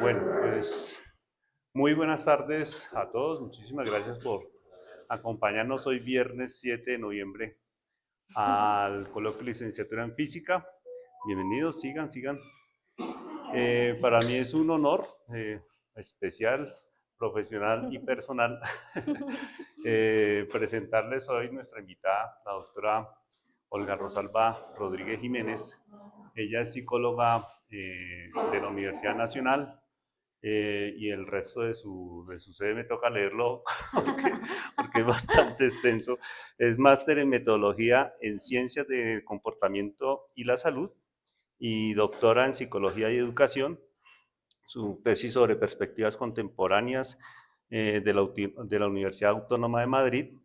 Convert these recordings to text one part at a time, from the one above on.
Bueno, pues muy buenas tardes a todos. Muchísimas gracias por acompañarnos hoy viernes 7 de noviembre al coloquio de licenciatura en física. Bienvenidos, sigan. Para mí es un honor especial, profesional y personal presentarles hoy nuestra invitada, la doctora Olga Rosalba Rodríguez Jiménez. Ella es psicóloga de la Universidad Nacional y el resto de su sede me toca leerlo porque es bastante extenso. Es máster en metodología en ciencias de comportamiento y la salud y doctora en psicología y educación. Su tesis sobre perspectivas contemporáneas de la Universidad Autónoma de Madrid,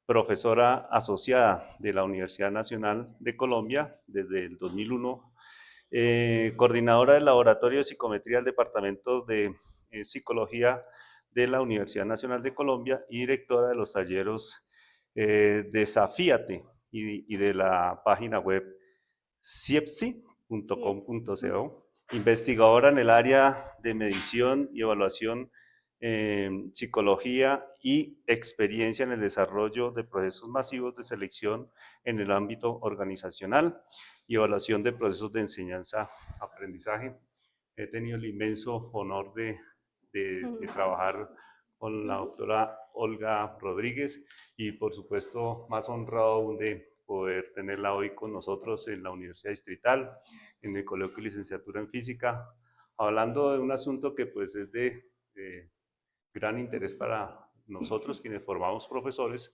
profesora asociada de la Universidad Nacional de Colombia desde el 2001, coordinadora del Laboratorio de Psicometría del Departamento de Psicología de la Universidad Nacional de Colombia y directora de los talleres Desafíate y de la página web ciepsi.com.co, investigadora en el área de medición y evaluación, psicología y experiencia en el desarrollo de procesos masivos de selección en el ámbito organizacional y evaluación de procesos de enseñanza-aprendizaje. He tenido el inmenso honor de trabajar con la doctora Olga Rodríguez y por supuesto más honrado aún de poder tenerla hoy con nosotros en la Universidad Distrital, en el coloquio de licenciatura en física, hablando de un asunto que pues es de gran interés para nosotros quienes formamos profesores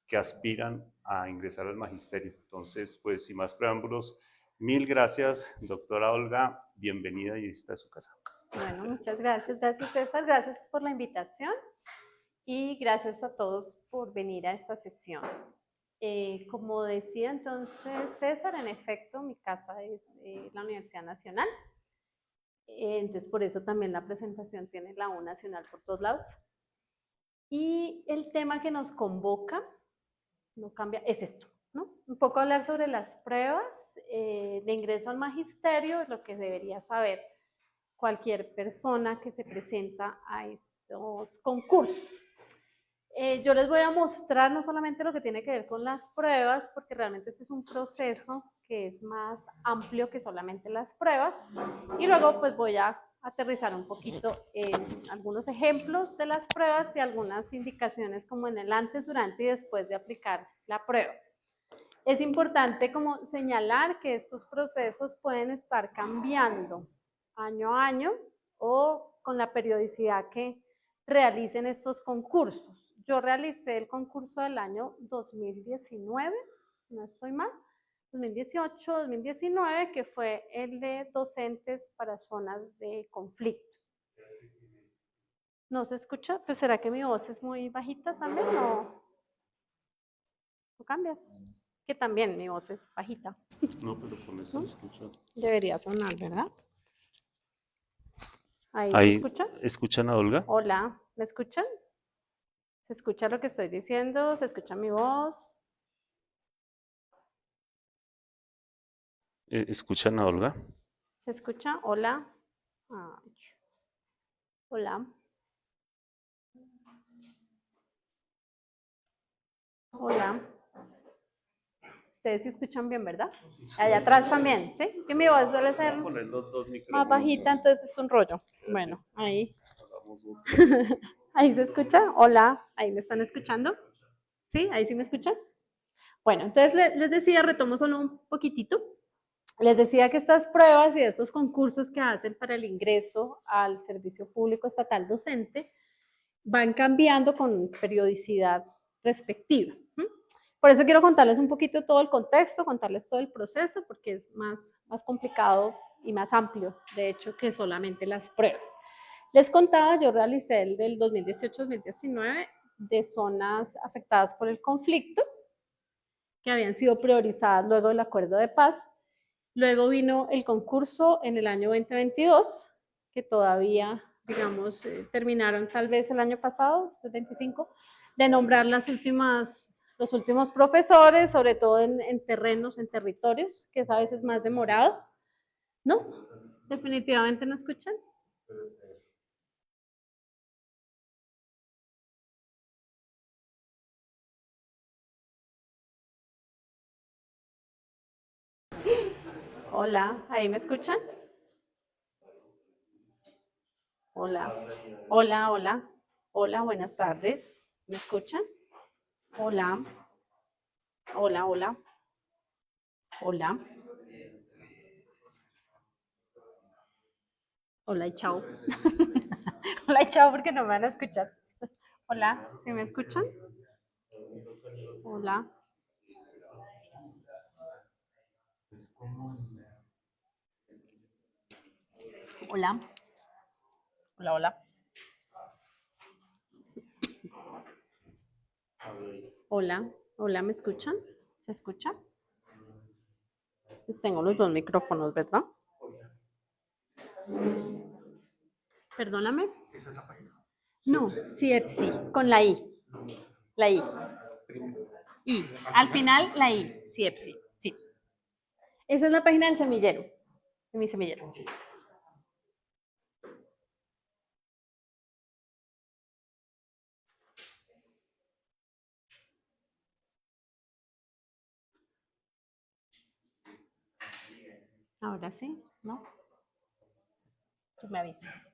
que aspiran a ingresar al magisterio. Entonces, pues sin más preámbulos, mil gracias, doctora Olga, bienvenida y esta es su casa. Bueno, muchas gracias. Gracias, César. Gracias por la invitación y gracias a todos por venir a esta sesión. Como decía entonces César, en efecto, mi casa es la Universidad Nacional. Entonces, por eso también la presentación tiene la U Nacional por todos lados. Y el tema que nos convoca, no cambia, es esto, ¿no? Un poco hablar sobre las pruebas de ingreso al magisterio, lo que debería saber cualquier persona que se presenta a estos concursos. Yo les voy a mostrar no solamente lo que tiene que ver con las pruebas, porque realmente este es un proceso que es más amplio que solamente las pruebas, y luego pues voy a aterrizar un poquito en algunos ejemplos de las pruebas y algunas indicaciones como en el antes, durante y después de aplicar la prueba. Es importante como señalar que estos procesos pueden estar cambiando año a año o con la periodicidad que realicen estos concursos. Yo realicé el concurso del año 2019, no estoy mal, 2018, 2019, que fue el de docentes para zonas de conflicto. ¿No se escucha? Pues ¿será que mi voz es muy bajita también o cambias? Que también mi voz es bajita. No, pero con eso se escucha. Debería sonar, ¿verdad? ¿Ahí ¿Ahí se escucha? escuchan a Olga? Hola, ¿me escuchan? ¿Se escucha lo que estoy diciendo? ¿Se escucha mi voz? ¿Escuchan a Olga? ¿Se escucha? Hola. Hola. Hola. Ustedes sí escuchan bien, ¿verdad? Allá atrás también, ¿sí? Es que mi voz suele ser más bajita, entonces es un rollo. Bueno, ahí. ¿Ahí se escucha? Hola. ¿Ahí me están escuchando? ¿Sí? ¿Ahí sí me escuchan? Bueno, entonces les decía, retomo solo un poquitito. Les decía que estas pruebas y estos concursos que hacen para el ingreso al servicio público estatal docente van cambiando con periodicidad respectiva. Por eso quiero contarles un poquito todo el contexto, contarles todo el proceso, porque es más complicado y más amplio, de hecho, que solamente las pruebas. Les contaba, yo realicé el del 2018-2019 de zonas afectadas por el conflicto, que habían sido priorizadas luego del acuerdo de paz. Luego vino el concurso en el año 2022, que todavía, terminaron tal vez el año pasado, 25, de nombrar las últimas los últimos profesores, sobre todo en terrenos, en territorios, que es a veces más demorado. ¿No? Definitivamente no escuchan. Hola, ¿ahí me escuchan? Hola, hola, hola, hola, buenas tardes. ¿Me escuchan? Hola, hola, hola, hola, hola y chao. Hola y chao porque no me van a escuchar. Hola, ¿sí me escuchan? Hola, hola, hola, hola, hola, hola, ¿me escuchan? ¿Se escucha? Tengo los dos micrófonos, ¿verdad? Perdóname. No, CFC, con la I. La I. I. Al final, la I. CFC. Sí. Esa es la página del semillero. De mi semillero. Ahora sí, ¿no? Tú me avisas.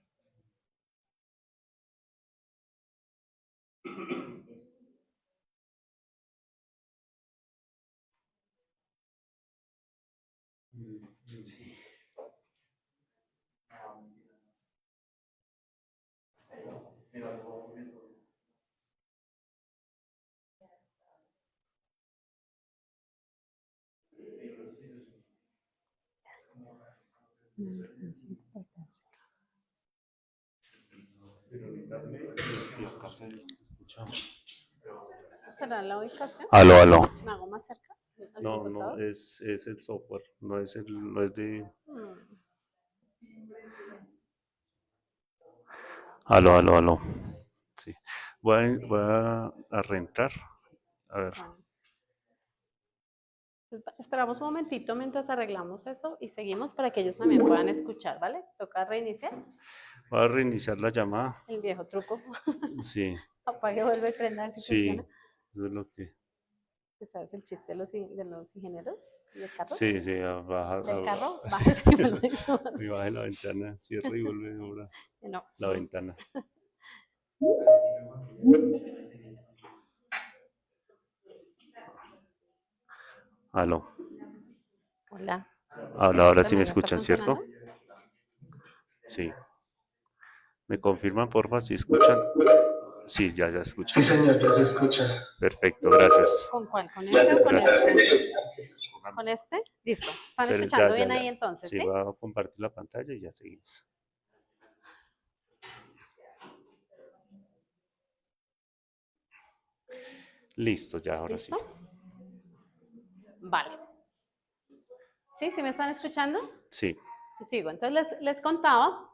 ¿Será la ubicación? Aló, aló. ¿Me hago más cerca? No, no, es el software, no es de... Aló, aló, aló. Sí. Voy a reentrar. A ver. Bueno, esperamos un momentito mientras arreglamos eso y seguimos para que ellos también puedan escuchar, ¿vale? Toca reiniciar Voy a reiniciar la llamada. el viejo truco. Sí, Apague, vuelve y prenda a ver si sí. funciona. Eso es lo que... ¿Sabes el chiste de los ingenieros y de carros? Sí, sí, baja, Del carro, sí. baja y vuelve. Y baje la ventana, cierra y vuelve ahora No. la ventana. Aló. Hola. Ahora sí me Permítame, ¿ya está escuchan, ¿cierto? funcionando? Sí. ¿Me confirman, porfa, si escuchan? Sí, ya escuchan. Sí, señor, ya se escucha. Perfecto, gracias. ¿Con cuál? ¿Con este o con Gracias. este? ¿Con este? Listo. ¿Están Pero escuchando bien ahí entonces, Sí, sí? voy a compartir la pantalla y ya seguimos. Listo, ya, ahora sí. ¿Listo? Vale. ¿Sí? ¿Sí me están escuchando? Sí, Yo sigo. Entonces les contaba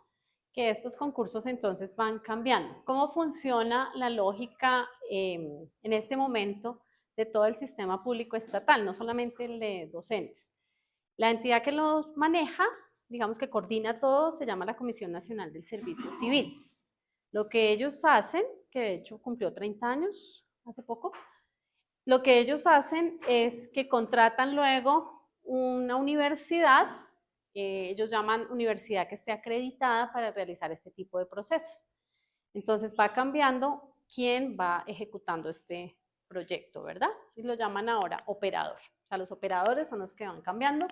que estos concursos entonces van cambiando. ¿Cómo funciona la lógica en este momento de todo el sistema público estatal, no solamente el de docentes? La entidad que los maneja, digamos que coordina todo, se llama la Comisión Nacional del Servicio Civil. Lo que ellos hacen, que de hecho cumplió 30 años hace poco, lo que ellos hacen es que contratan luego una universidad, ellos llaman universidad que esté acreditada para realizar este tipo de procesos. Entonces va cambiando quién va ejecutando este proyecto, ¿verdad? Y lo llaman ahora operador. O sea, los operadores son los que van cambiando.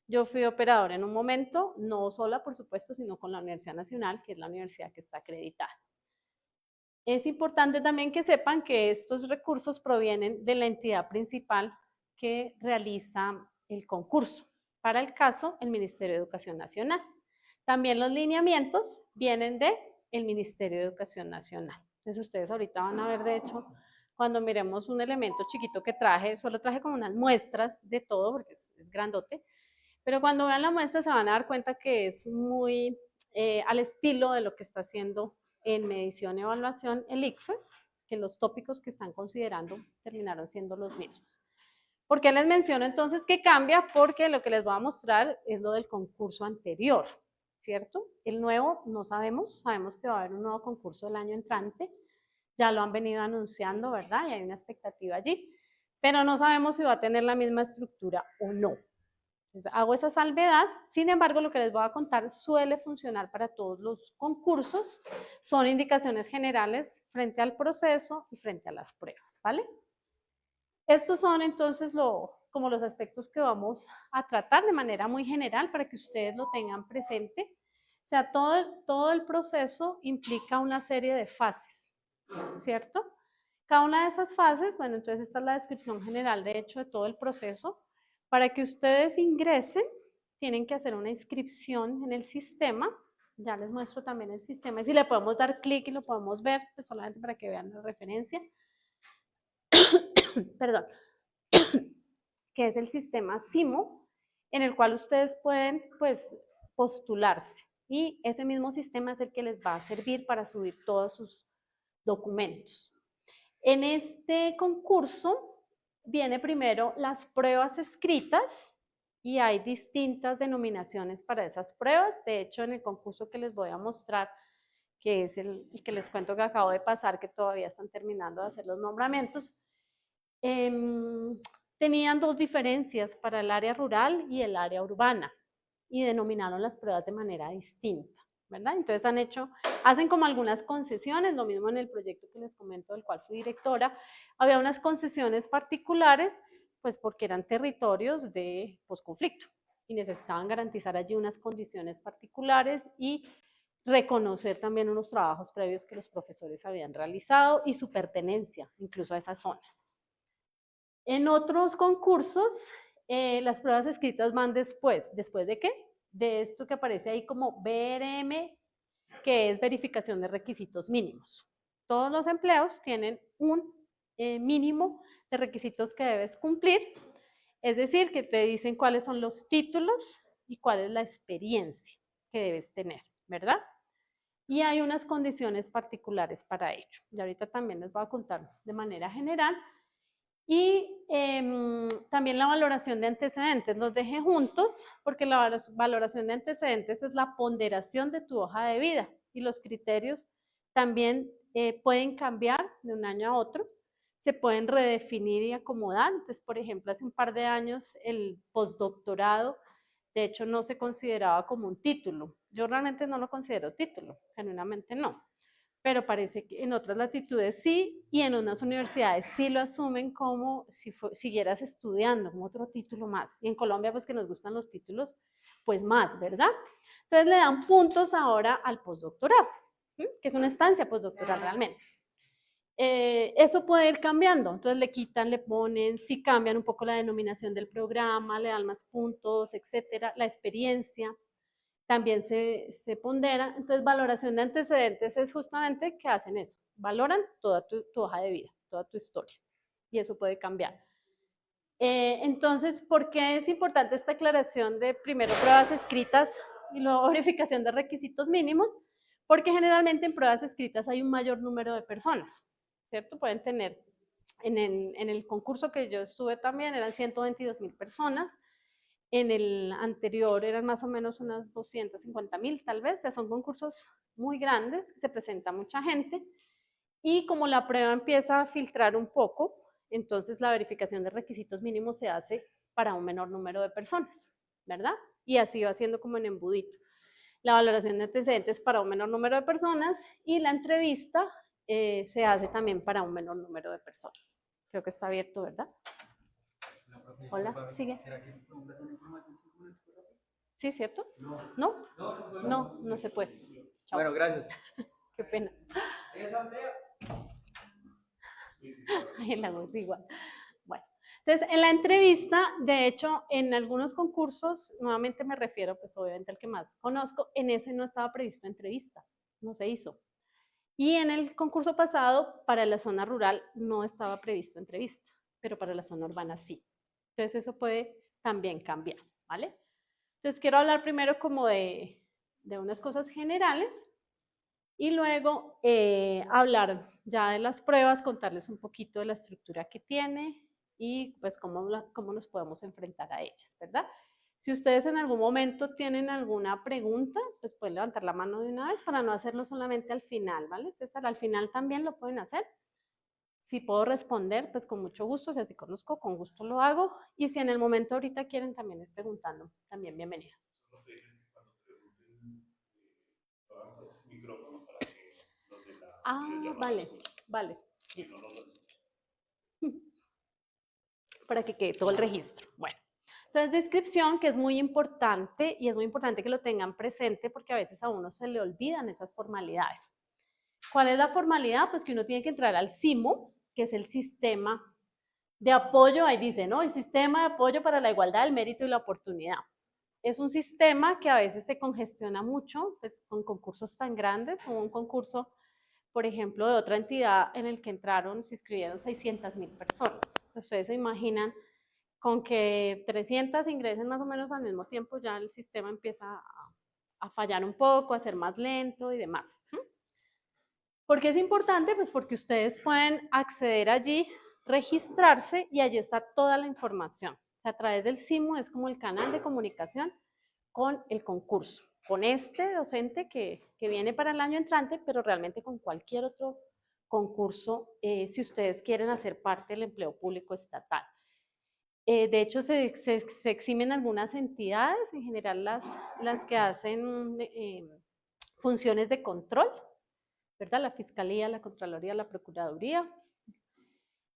Yo fui operador en un momento, no sola, por supuesto, sino con la Universidad Nacional, que es la universidad que está acreditada. Es importante también que sepan que estos recursos provienen de la entidad principal que realiza el concurso. Para el caso, el Ministerio de Educación Nacional. También los lineamientos vienen del Ministerio de Educación Nacional. Entonces ustedes ahorita van a ver, de hecho, cuando miremos un elemento chiquito que traje, solo traje como unas muestras de todo, porque es grandote, pero cuando vean la muestra se van a dar cuenta que es muy al estilo de lo que está haciendo en medición y evaluación el ICFES, que los tópicos que están considerando terminaron siendo los mismos. ¿Por qué les menciono entonces que cambia? Porque lo que les voy a mostrar es lo del concurso anterior, ¿cierto? El nuevo no sabemos, sabemos que va a haber un nuevo concurso el año entrante, ya lo han venido anunciando, ¿verdad? Y hay una expectativa allí, pero no sabemos si va a tener la misma estructura o no. Entonces, hago esa salvedad, sin embargo, lo que les voy a contar suele funcionar para todos los concursos, son indicaciones generales frente al proceso y frente a las pruebas, ¿vale? Estos son entonces como los aspectos que vamos a tratar de manera muy general para que ustedes lo tengan presente. O sea, todo el proceso implica una serie de fases, ¿cierto? Cada una de esas fases, bueno, entonces esta es la descripción general, de hecho, de todo el proceso. Para que ustedes ingresen, tienen que hacer una inscripción en el sistema. Ya les muestro también el sistema. Y si le podemos dar clic y lo podemos ver, pues solamente para que vean la referencia. Perdón. Que es el sistema SIMO, en el cual ustedes pueden, pues, postularse. Y ese mismo sistema es el que les va a servir para subir todos sus documentos. En este concurso viene primero las pruebas escritas y hay distintas denominaciones para esas pruebas. De hecho, en el concurso que les voy a mostrar, que es el que les cuento que acabo de pasar, que todavía están terminando de hacer los nombramientos, tenían dos diferencias para el área rural y el área urbana y denominaron las pruebas de manera distinta, ¿verdad? Entonces hacen como algunas concesiones, lo mismo en el proyecto que les comento, del cual fui directora, había unas concesiones particulares, pues porque eran territorios de posconflicto y necesitaban garantizar allí unas condiciones particulares y reconocer también unos trabajos previos que los profesores habían realizado y su pertenencia incluso a esas zonas. En otros concursos, las pruebas escritas van después. ¿Después de qué? De esto que aparece ahí como BRM, que es verificación de requisitos mínimos. Todos los empleos tienen un mínimo de requisitos que debes cumplir, es decir, que te dicen cuáles son los títulos y cuál es la experiencia que debes tener, ¿verdad? Y hay unas condiciones particulares para ello. Y ahorita también les voy a contar de manera general. Y también la valoración de antecedentes, los dejé juntos porque la valoración de antecedentes es la ponderación de tu hoja de vida y los criterios también pueden cambiar de un año a otro, se pueden redefinir y acomodar. Entonces, por ejemplo, hace un par de años el postdoctorado, de hecho, no se consideraba como un título. Yo realmente no lo considero título, genuinamente no, pero parece que en otras latitudes sí, y en unas universidades sí lo asumen como si siguieras estudiando, como otro título más. Y en Colombia, pues que nos gustan los títulos, pues más, ¿verdad? Entonces le dan puntos ahora al postdoctorado, que es una estancia postdoctoral realmente. Eso puede ir cambiando, entonces le quitan, le ponen, sí cambian un poco la denominación del programa, le dan más puntos, etcétera, la experiencia también se pondera. Entonces, valoración de antecedentes es justamente que hacen eso, valoran toda tu hoja de vida, toda tu historia, y eso puede cambiar. Entonces, ¿por qué es importante esta aclaración de primero pruebas escritas y luego verificación de requisitos mínimos? Porque generalmente en pruebas escritas hay un mayor número de personas, ¿cierto? Pueden tener, en el concurso que yo estuve también, eran 122.000 personas, en el anterior eran más o menos unas 250.000 tal vez, o sea, son concursos muy grandes, se presenta mucha gente y como la prueba empieza a filtrar un poco, entonces la verificación de requisitos mínimos se hace para un menor número de personas, ¿verdad? Y así va siendo como en embudito. La valoración de antecedentes para un menor número de personas y la entrevista se hace también para un menor número de personas. Creo que está abierto, ¿verdad? Hola, sigue. ¿Sí, cierto? ¿No? No se puede. Chao. Bueno, gracias. Qué pena. Ay, la voz igual. Bueno, entonces en la entrevista, de hecho, en algunos concursos, nuevamente me refiero, pues obviamente al que más conozco, en ese no estaba previsto entrevista, no se hizo. Y en el concurso pasado, para la zona rural no estaba previsto entrevista, pero para la zona urbana sí. Entonces eso puede también cambiar, ¿vale? Entonces quiero hablar primero como de unas cosas generales y luego hablar ya de las pruebas, contarles un poquito de la estructura que tiene y pues cómo nos podemos enfrentar a ellas, ¿verdad? Si ustedes en algún momento tienen alguna pregunta, pues pueden levantar la mano de una vez para no hacerlo solamente al final, ¿vale, César? Al final también lo pueden hacer. Si puedo responder, pues con mucho gusto. Si así conozco, con gusto lo hago. Y si en el momento ahorita quieren también ir preguntando, también bienvenido. Ah, vale, vale, listo. Para que quede todo el registro. Bueno, entonces descripción, que es muy importante y es muy importante que lo tengan presente porque a veces a uno se le olvidan esas formalidades. ¿Cuál es la formalidad? Pues que uno tiene que entrar al SIMO, que es el sistema de apoyo, ahí dice, ¿no? El sistema de apoyo para la igualdad, el mérito y la oportunidad. Es un sistema que a veces se congestiona mucho, pues con concursos tan grandes. Hubo un concurso, por ejemplo, de otra entidad en el que se inscribieron 600,000 personas. Ustedes se imaginan con que 300 ingresen más o menos al mismo tiempo, ya el sistema empieza a fallar un poco, a ser más lento y demás. ¿Por qué es importante? Pues porque ustedes pueden acceder allí, registrarse y allí está toda la información. O sea, a través del SIMO es como el canal de comunicación con el concurso, con este docente que viene para el año entrante, pero realmente con cualquier otro concurso, si ustedes quieren hacer parte del empleo público estatal. De hecho, se eximen algunas entidades, en general las que hacen funciones de control, ¿verdad? La Fiscalía, la Contraloría, la Procuraduría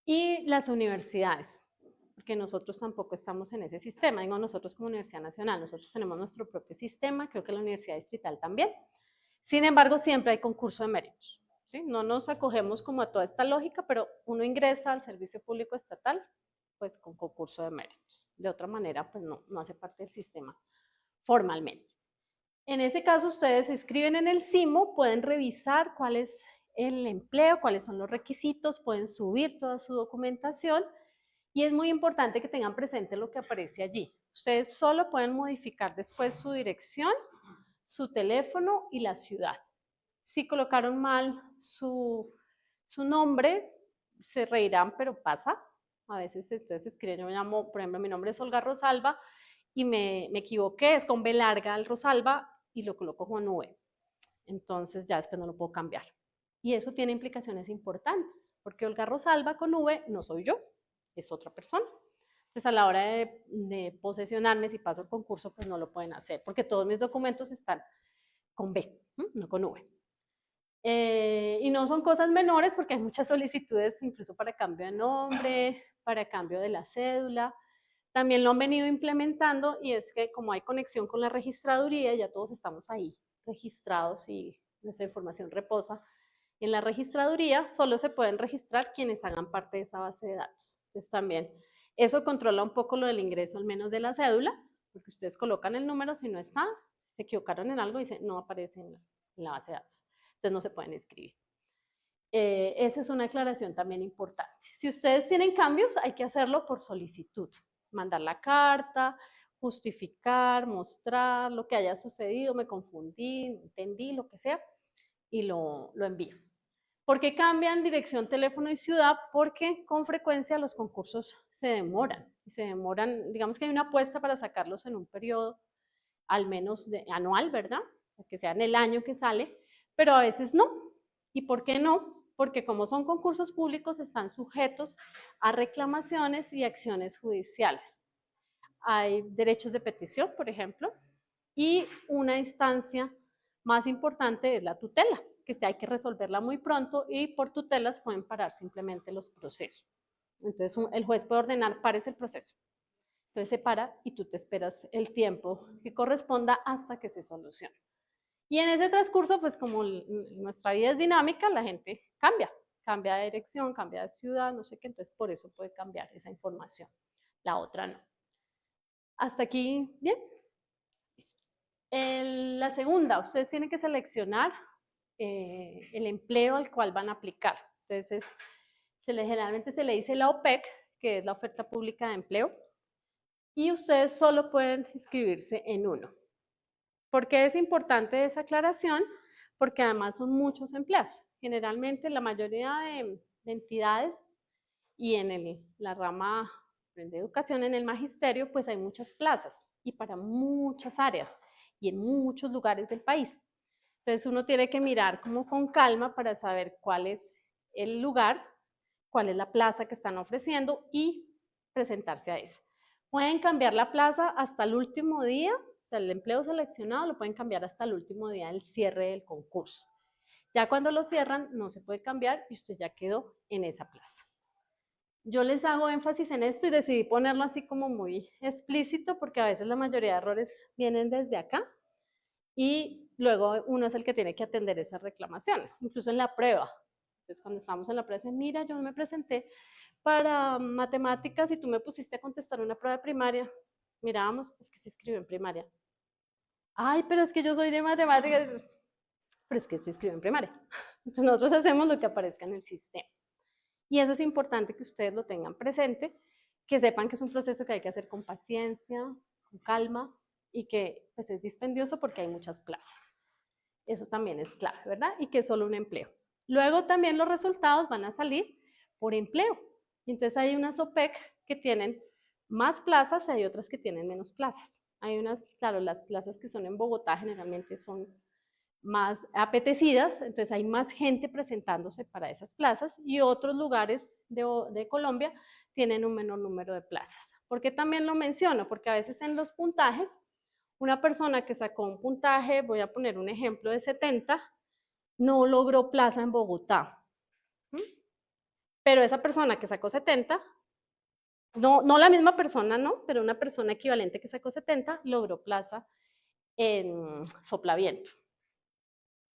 y las universidades, porque nosotros tampoco estamos en ese sistema, digo nosotros como Universidad Nacional, nosotros tenemos nuestro propio sistema, creo que la Universidad Distrital también. Sin embargo, siempre hay concurso de méritos, ¿sí? No nos acogemos como a toda esta lógica, pero uno ingresa al servicio público estatal pues con concurso de méritos. De otra manera, pues no hace parte del sistema formalmente. En ese caso, ustedes se inscriben en el SIMO, pueden revisar cuál es el empleo, cuáles son los requisitos, pueden subir toda su documentación y es muy importante que tengan presente lo que aparece allí. Ustedes solo pueden modificar después su dirección, su teléfono y la ciudad. Si colocaron mal su nombre, se reirán, pero pasa. A veces entonces escriben, yo me llamo, por ejemplo, mi nombre es Olga Rosalba y me equivoqué, es con B larga el Rosalba y lo coloco con V. Entonces ya después no lo puedo cambiar. Y eso tiene implicaciones importantes, porque Olga Rosalba con V no soy yo, es otra persona. Entonces a la hora de posesionarme, si paso el concurso, pues no lo pueden hacer, porque todos mis documentos están con B, no con V. Y no son cosas menores porque hay muchas solicitudes incluso para cambio de nombre, para cambio de la cédula. También lo han venido implementando y es que como hay conexión con la registraduría, ya todos estamos ahí registrados y nuestra información reposa en la registraduría, solo se pueden registrar quienes hagan parte de esa base de datos. Entonces también eso controla un poco lo del ingreso al menos de la cédula, porque ustedes colocan el número, si no está, si se equivocaron en algo, dice no aparece en la base de datos. Entonces no se pueden escribir. Esa es una aclaración también importante. Si ustedes tienen cambios, hay que hacerlo por solicitud. Mandar la carta, justificar, mostrar lo que haya sucedido, me confundí, entendí, lo que sea, y lo envío. ¿Por qué cambian dirección, teléfono y ciudad? Porque con frecuencia los concursos se demoran. Digamos que hay una apuesta para sacarlos en un periodo al menos anual, ¿verdad? O sea, que sea en el año que sale, pero a veces no. ¿Y por qué no? Porque como son concursos públicos, están sujetos a reclamaciones y acciones judiciales. Hay derechos de petición, por ejemplo, y una instancia más importante es la tutela, que hay que resolverla muy pronto y por tutelas pueden parar simplemente los procesos. Entonces el juez puede ordenar, pares el proceso. Entonces se para y tú te esperas el tiempo que corresponda hasta que se solucione. Y en ese transcurso, pues como nuestra vida es dinámica, la gente cambia de dirección, cambia de ciudad, no sé qué, entonces por eso puede cambiar esa información. La otra no. Hasta aquí, bien. La segunda, ustedes tienen que seleccionar el empleo al cual van a aplicar. Entonces, generalmente se le dice la OPEC, que es la oferta pública de empleo, y ustedes solo pueden inscribirse en uno. ¿Por qué es importante esa aclaración? porque además son muchos empleados. Generalmente la mayoría de entidades y en la rama de educación, en el magisterio, pues hay muchas plazas y para muchas áreas y en muchos lugares del país. Entonces uno tiene que mirar como con calma para saber cuál es el lugar, cuál es la plaza que están ofreciendo y presentarse a esa. Pueden cambiar la plaza hasta el último día, o sea, el empleo seleccionado lo pueden cambiar hasta el último día del cierre del concurso. Ya cuando lo cierran no se puede cambiar y usted ya quedó en esa plaza. Yo les hago énfasis en esto y decidí ponerlo así como muy explícito porque a veces la mayoría de errores vienen desde acá y luego uno es el que tiene que atender esas reclamaciones, incluso en la prueba. Entonces, cuando estamos en la prueba, dicen, mira, yo me presenté para matemáticas y tú me pusiste a contestar una prueba de primaria. Mirábamos, es que se escribió en primaria. Ay, pero es que yo soy de matemáticas, pero es que se escribe en primaria. Entonces, nosotros hacemos lo que aparezca en el sistema. Y eso es importante que ustedes lo tengan presente, que sepan que es un proceso que hay que hacer con paciencia, con calma y que pues, es dispendioso porque hay muchas plazas. Eso también es clave, ¿verdad? Y que es solo un empleo. Luego también los resultados van a salir por empleo. Y entonces hay unas OPEC que tienen más plazas y hay otras que tienen menos plazas. Hay unas, claro, las plazas que son en Bogotá generalmente son más apetecidas, entonces hay más gente presentándose para esas plazas y otros lugares de Colombia tienen un menor número de plazas. ¿Por qué también lo menciono? Porque a veces en los puntajes, una persona que sacó un puntaje, voy a poner un ejemplo de 70, no logró plaza en Bogotá. Pero esa persona que sacó 70, no la misma persona, no, pero una persona equivalente que sacó 70 logró plaza en Soplaviento.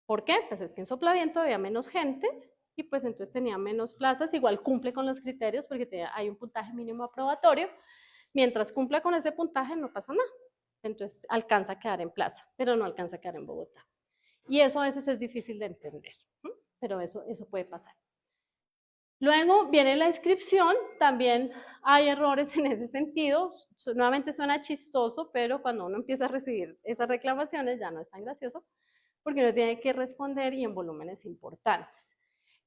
¿Por qué? Pues es que en Soplaviento había menos gente y pues entonces tenía menos plazas, igual cumple con los criterios porque hay un puntaje mínimo aprobatorio, mientras cumpla con ese puntaje no pasa nada, entonces alcanza a quedar en plaza, pero no alcanza a quedar en Bogotá. Y eso a veces es difícil de entender, pero eso puede pasar. Luego viene la inscripción, también hay errores en ese sentido, nuevamente suena chistoso, pero cuando uno empieza a recibir esas reclamaciones ya no es tan gracioso, porque uno tiene que responder y en volúmenes importantes.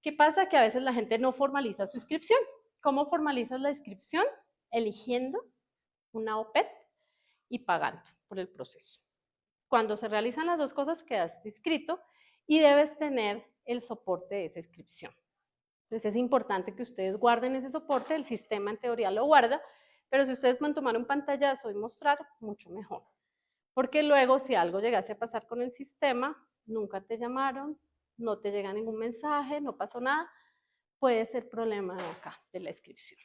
¿Qué pasa? Que a veces la gente no formaliza su inscripción. ¿Cómo formalizas la inscripción? Eligiendo una OPET y pagando por el proceso. Cuando se realizan las dos cosas, quedas inscrito y debes tener el soporte de esa inscripción. Entonces es importante que ustedes guarden ese soporte, el sistema en teoría lo guarda, pero si ustedes pueden tomar un pantallazo y mostrar, mucho mejor. Porque luego si algo llegase a pasar con el sistema, nunca te llamaron, no te llega ningún mensaje, no pasó nada, puede ser problema de acá, de la inscripción.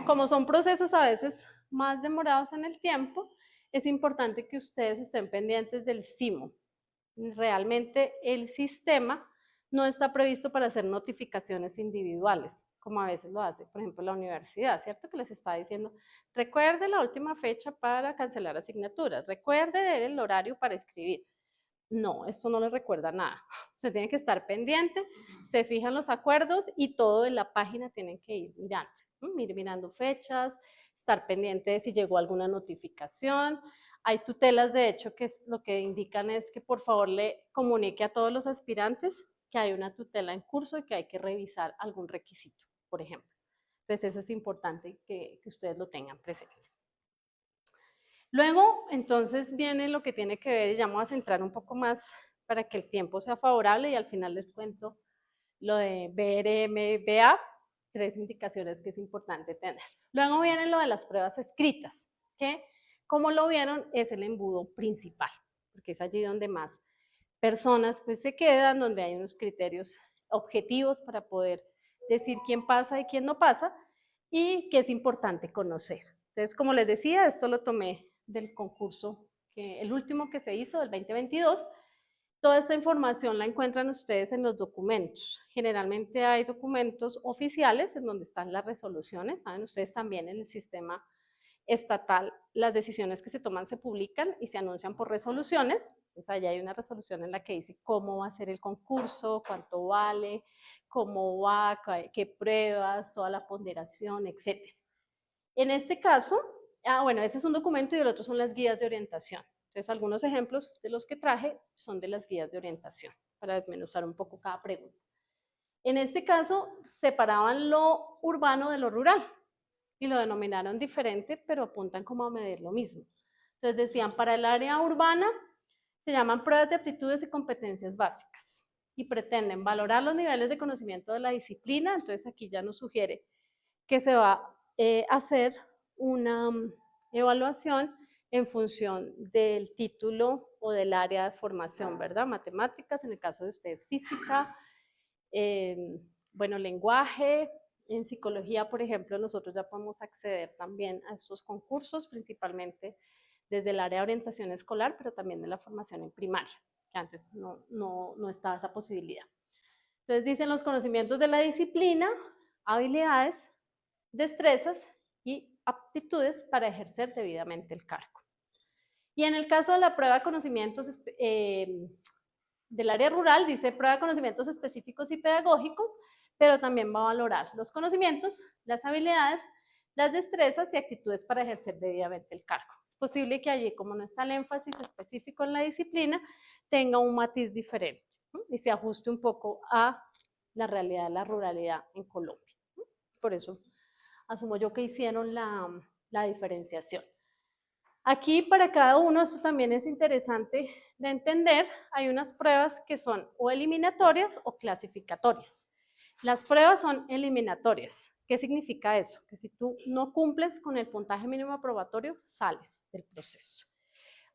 Como son procesos a veces más demorados en el tiempo, es importante que ustedes estén pendientes del SIMO. Realmente el sistema no está previsto para hacer notificaciones individuales, como a veces lo hace, por ejemplo, la universidad, ¿cierto? Que les está diciendo, recuerde la última fecha para cancelar asignaturas, recuerde el horario para escribir. No, esto no les recuerda nada. Se tiene que estar pendiente, se fijan los acuerdos y todo en la página tienen que ir mirando, ir mirando fechas, estar pendiente de si llegó alguna notificación. Hay tutelas, de hecho, que es, lo que indican es que por favor le comunique a todos los aspirantes que hay una tutela en curso y que hay que revisar algún requisito, por ejemplo. Entonces eso es importante que ustedes lo tengan presente. Luego, entonces, viene lo que tiene que ver, y ya me voy a centrar un poco más para que el tiempo sea favorable y al final les cuento lo de BRM, BA, 3 indicaciones que es importante tener. Luego viene lo de las pruebas escritas, que como lo vieron es el embudo principal, porque es allí donde más personas pues se quedan, donde hay unos criterios objetivos para poder decir quién pasa y quién no pasa y que es importante conocer. Entonces, como les decía, esto lo tomé del concurso, el último que se hizo, del 2022. Toda esta información la encuentran ustedes en los documentos. Generalmente hay documentos oficiales en donde están las resoluciones. Saben ustedes también en el sistema estatal, las decisiones que se toman se publican y se anuncian por resoluciones. Entonces allá hay una resolución en la que dice cómo va a ser el concurso, cuánto vale, cómo va, qué pruebas, toda la ponderación, etc. En este caso, bueno, este es un documento y el otro son las guías de orientación. Entonces, algunos ejemplos de los que traje son de las guías de orientación, para desmenuzar un poco cada pregunta. En este caso, separaban lo urbano de lo rural y lo denominaron diferente, pero apuntan como a medir lo mismo. Entonces decían, para el área urbana se llaman pruebas de aptitudes y competencias básicas y pretenden valorar los niveles de conocimiento de la disciplina. Entonces aquí ya nos sugiere que se va a hacer una evaluación en función del título o del área de formación, ¿verdad? Matemáticas, en el caso de ustedes física, bueno, lenguaje. En psicología, por ejemplo, nosotros ya podemos acceder también a estos concursos, principalmente desde el área de orientación escolar, pero también de la formación en primaria, que antes no estaba esa posibilidad. Entonces dicen los conocimientos de la disciplina, habilidades, destrezas y aptitudes para ejercer debidamente el cargo. Y en el caso de la prueba de conocimientos del área rural, dice prueba de conocimientos específicos y pedagógicos, pero también va a valorar los conocimientos, las habilidades, las destrezas y actitudes para ejercer debidamente el cargo. Es posible que allí, como no está el énfasis específico en la disciplina, tenga un matiz diferente, ¿no? Y se ajuste un poco a la realidad de la ruralidad en Colombia, ¿no? Por eso asumo yo que hicieron la diferenciación. Aquí para cada uno, esto también es interesante de entender, hay unas pruebas que son o eliminatorias o clasificatorias. Las pruebas son eliminatorias. ¿Qué significa eso? Que si tú no cumples con el puntaje mínimo aprobatorio, sales del proceso.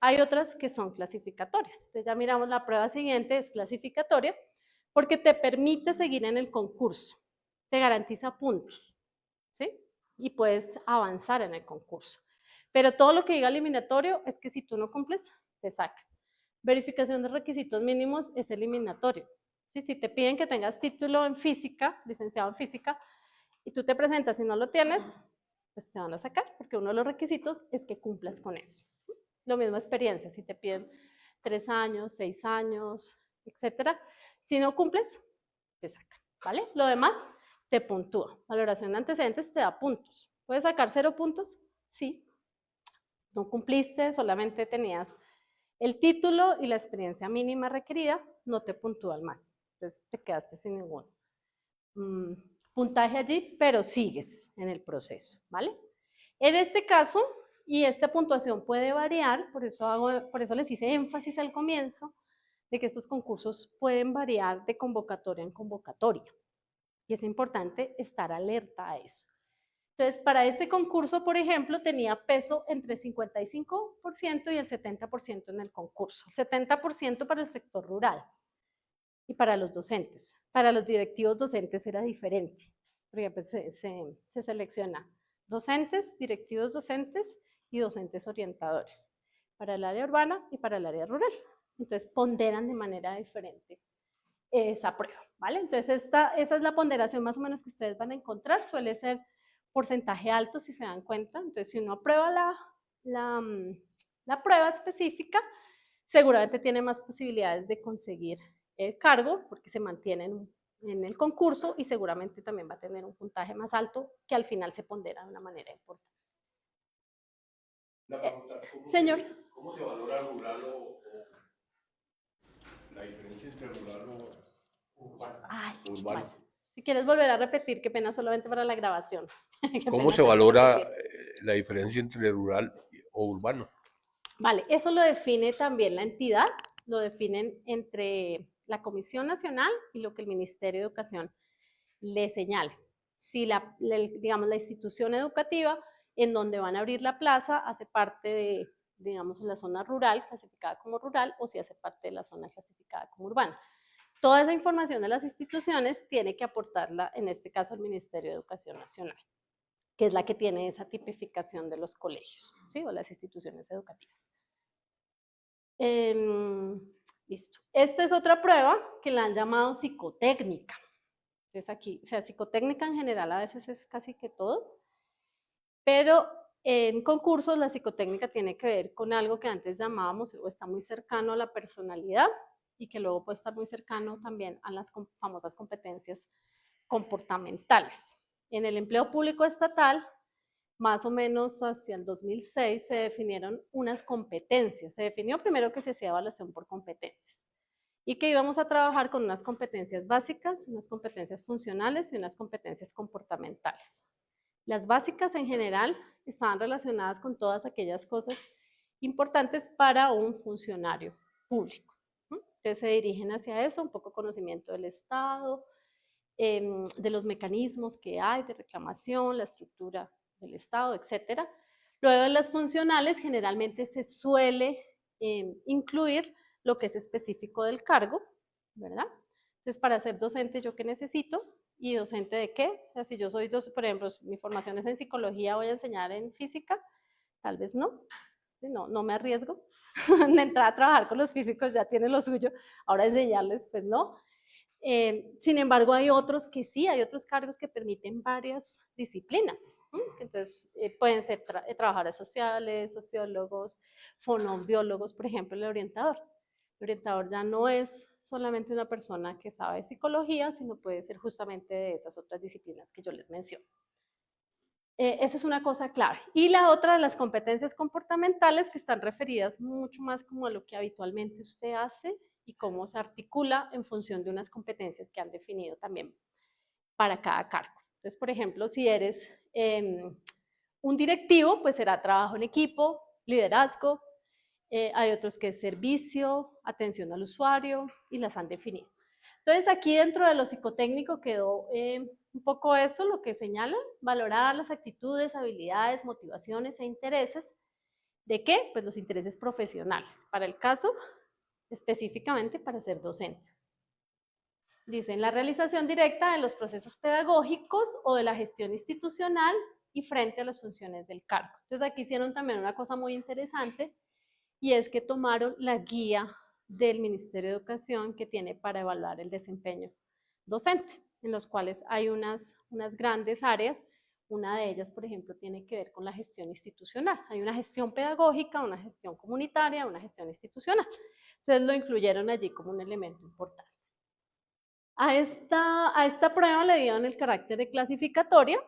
Hay otras que son clasificatorias. Entonces ya miramos la prueba siguiente, es clasificatoria, porque te permite seguir en el concurso, te garantiza puntos, ¿sí? Y puedes avanzar en el concurso. Pero todo lo que diga eliminatorio es que si tú no cumples, te sacan. Verificación de requisitos mínimos es eliminatorio. ¿Sí? Si te piden que tengas título en física, licenciado en física, y tú te presentas y no lo tienes, pues te van a sacar, porque uno de los requisitos es que cumplas con eso. Lo mismo experiencia, si te piden 3 años, 6 años, etcétera, si no cumples, te sacan, ¿vale? Lo demás te puntúa. Valoración de antecedentes te da puntos. ¿Puedes sacar 0 puntos? Sí. No cumpliste, solamente tenías el título y la experiencia mínima requerida, no te puntúan más. Entonces te quedaste sin ningún puntaje allí, pero sigues en el proceso, ¿vale? En este caso, y esta puntuación puede variar, por eso les hice énfasis al comienzo, de que estos concursos pueden variar de convocatoria en convocatoria. Y es importante estar alerta a eso. Entonces, para este concurso, por ejemplo, tenía peso entre 55% y el 70% en el concurso. El 70% para el sector rural y para los docentes. Para los directivos docentes era diferente, porque pues, se selecciona docentes, directivos docentes y docentes orientadores, para el área urbana y para el área rural. Entonces, ponderan de manera diferente esa prueba, ¿vale? Entonces, esa es la ponderación más o menos que ustedes van a encontrar. Suele ser porcentaje alto, si se dan cuenta. Entonces, si uno aprueba la prueba específica, seguramente tiene más posibilidades de conseguir el cargo, porque se mantiene en el concurso y seguramente también va a tener un puntaje más alto que al final se pondera de una manera importante. La pregunta, Señor. ¿Cómo se valora rural o la diferencia entre rural o urbano? Ay, Urbano. vale. Si quieres volver a repetir, qué pena, solamente para la grabación. ¿Cómo se valora la diferencia entre rural o urbano? Vale, eso lo define también la entidad, lo definen entre la Comisión Nacional y lo que el Ministerio de Educación le señale. Si digamos, la institución educativa en donde van a abrir la plaza hace parte de, digamos, la zona rural, clasificada como rural, o si hace parte de la zona clasificada como urbana. Toda esa información de las instituciones tiene que aportarla, en este caso, el Ministerio de Educación Nacional, que es la que tiene esa tipificación de los colegios, ¿sí? O las instituciones educativas. Listo. Esta es otra prueba que la han llamado psicotécnica. Entonces aquí, o sea, psicotécnica en general a veces es casi que todo, pero en concursos la psicotécnica tiene que ver con algo que antes llamábamos o está muy cercano a la personalidad y que luego puede estar muy cercano también a las famosas competencias comportamentales. En el empleo público estatal más o menos hacia el 2006, se definieron unas competencias. Se definió primero que se hacía evaluación por competencias y que íbamos a trabajar con unas competencias básicas, unas competencias funcionales y unas competencias comportamentales. Las básicas en general estaban relacionadas con todas aquellas cosas importantes para un funcionario público. Entonces se dirigen hacia eso, un poco conocimiento del Estado, de los mecanismos que hay de reclamación, la estructura del Estado, etcétera. Luego en las funcionales generalmente se suele incluir lo que es específico del cargo, ¿verdad? Entonces, para ser docente, ¿yo qué necesito? ¿Y docente de qué? O sea, si yo soy, por ejemplo, mi formación es en psicología, ¿voy a enseñar en física? Tal vez no, no me arriesgo. De entrar a trabajar con los físicos ya tiene lo suyo, ahora enseñarles, pues no. Sin embargo, hay otros que sí, hay otros cargos que permiten varias disciplinas. Entonces, pueden ser trabajadores sociales, sociólogos, fonoaudiólogos, por ejemplo, el orientador. El orientador ya no es solamente una persona que sabe psicología, sino puede ser justamente de esas otras disciplinas que yo les menciono. Eso es una cosa clave. Y la otra de las competencias comportamentales que están referidas mucho más como a lo que habitualmente usted hace y cómo se articula en función de unas competencias que han definido también para cada cargo. Entonces, por ejemplo, si eres un directivo, pues será trabajo en equipo, liderazgo, hay otros que es servicio, atención al usuario y las han definido. Entonces, aquí dentro de lo psicotécnico quedó un poco eso, lo que señalan, valorar las actitudes, habilidades, motivaciones e intereses. ¿De qué? Pues los intereses profesionales. Para el caso, específicamente para ser docentes. Dicen la realización directa de los procesos pedagógicos o de la gestión institucional y frente a las funciones del cargo. Entonces, aquí hicieron también una cosa muy interesante y es que tomaron la guía del Ministerio de Educación que tiene para evaluar el desempeño docente, en los cuales hay unas grandes áreas. Una de ellas, por ejemplo, tiene que ver con la gestión institucional. Hay una gestión pedagógica, una gestión comunitaria, una gestión institucional. Entonces lo incluyeron allí como un elemento importante. A esta prueba le dieron el carácter de clasificatoria,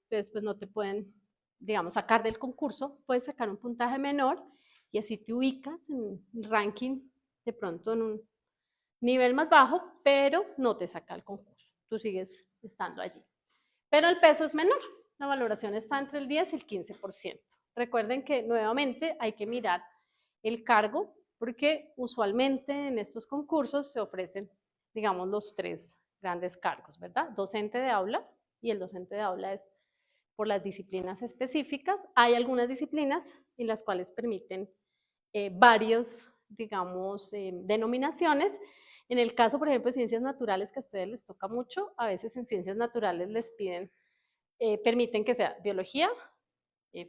entonces pues no te pueden, digamos, sacar del concurso, puedes sacar un puntaje menor y así te ubicas en ranking de pronto en un nivel más bajo, pero no te saca el concurso, tú sigues estando allí. Pero el peso es menor, la valoración está entre el 10 y el 15%. Recuerden que nuevamente hay que mirar el cargo, porque usualmente en estos concursos se ofrecen, digamos, los tres grandes cargos, ¿verdad? Docente de aula, y el docente de aula es por las disciplinas específicas. Hay algunas disciplinas en las cuales permiten varios, digamos, denominaciones. En el caso, por ejemplo, de ciencias naturales, que a ustedes les toca mucho, a veces en ciencias naturales les piden, permiten que sea biología,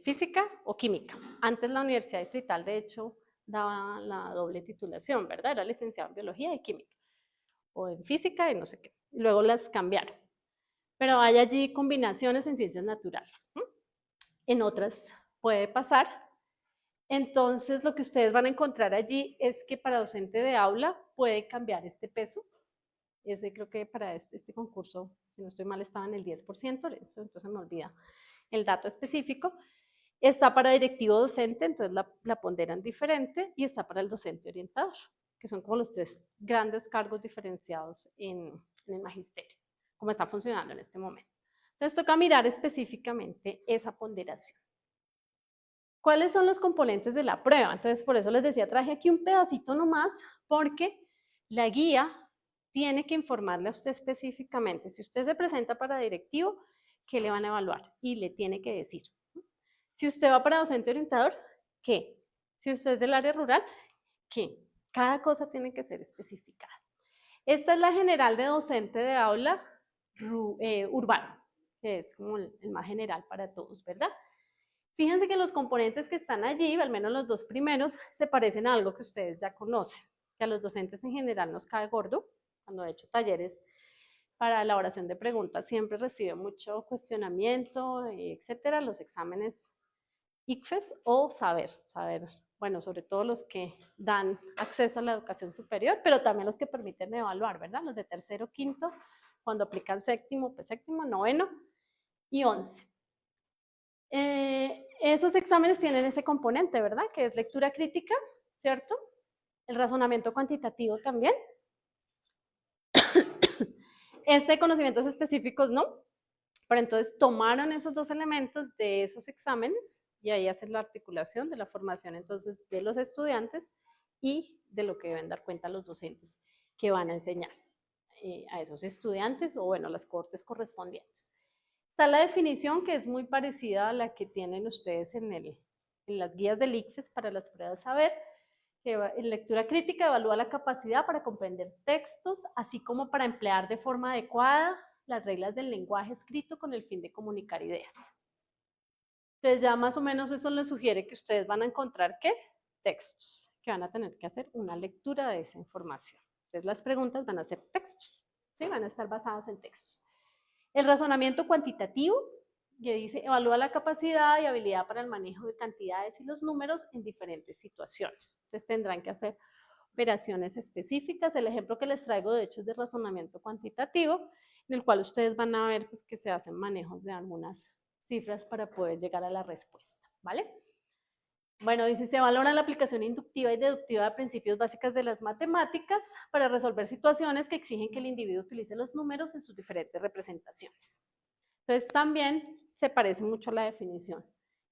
física o química. Antes la Universidad Distrital, de hecho, daba la doble titulación, ¿verdad? Era licenciado en biología y química, o en física y no sé qué. Luego las cambiaron. Pero hay allí combinaciones en ciencias naturales. En otras puede pasar. Entonces, lo que ustedes van a encontrar allí es que para docente de aula puede cambiar este peso. Ese creo que para este concurso, si no estoy mal, estaba en el 10%, entonces me olvida el dato específico. Está para directivo docente, entonces la ponderan diferente, y está para el docente orientador, que son como los tres grandes cargos diferenciados en el magisterio, como está funcionando en este momento. Entonces toca mirar específicamente esa ponderación. ¿Cuáles son los componentes de la prueba? Entonces por eso les decía, traje aquí un pedacito nomás, porque la guía tiene que informarle a usted específicamente, si usted se presenta para directivo, ¿qué le van a evaluar? Y le tiene que decir. Si usted va para docente orientador, ¿qué? Si usted es del área rural, ¿qué? Cada cosa tiene que ser especificada. Esta es la general de docente de aula urbano, que es como el más general para todos, ¿verdad? Fíjense que los componentes que están allí, al menos los dos primeros, se parecen a algo que ustedes ya conocen, que a los docentes en general nos cae gordo. Cuando he hecho talleres para elaboración de preguntas, siempre recibe mucho cuestionamiento, etcétera, los exámenes ICFES o saber, bueno, sobre todo los que dan acceso a la educación superior, pero también los que permiten evaluar, ¿verdad? Los de tercero, quinto, cuando aplican séptimo, pues séptimo, noveno y 11. Esos exámenes tienen ese componente, ¿verdad? Que es lectura crítica, ¿cierto? El razonamiento cuantitativo también. Conocimientos específicos, ¿no? Pero entonces tomaron esos dos elementos de esos exámenes y ahí hacen la articulación de la formación entonces de los estudiantes y de lo que deben dar cuenta los docentes que van a enseñar a esos estudiantes o bueno, las cohortes correspondientes. Está la definición que es muy parecida a la que tienen ustedes en las guías del ICFES para las pruebas saber, que en lectura crítica evalúa la capacidad para comprender textos, así como para emplear de forma adecuada las reglas del lenguaje escrito con el fin de comunicar ideas. Entonces ya más o menos eso les sugiere que ustedes van a encontrar ¿qué? Textos, que van a tener que hacer una lectura de esa información. Entonces las preguntas van a ser textos, ¿sí? Van a estar basadas en textos. El razonamiento cuantitativo, que dice, evalúa la capacidad y habilidad para el manejo de cantidades y los números en diferentes situaciones. Entonces tendrán que hacer operaciones específicas. El ejemplo que les traigo, de hecho, es de razonamiento cuantitativo, en el cual ustedes van a ver pues, que se hacen manejos de algunas cifras para poder llegar a la respuesta, ¿vale? Bueno, dice, se valora la aplicación inductiva y deductiva de principios básicos de las matemáticas para resolver situaciones que exigen que el individuo utilice los números en sus diferentes representaciones. Entonces, también se parece mucho a la definición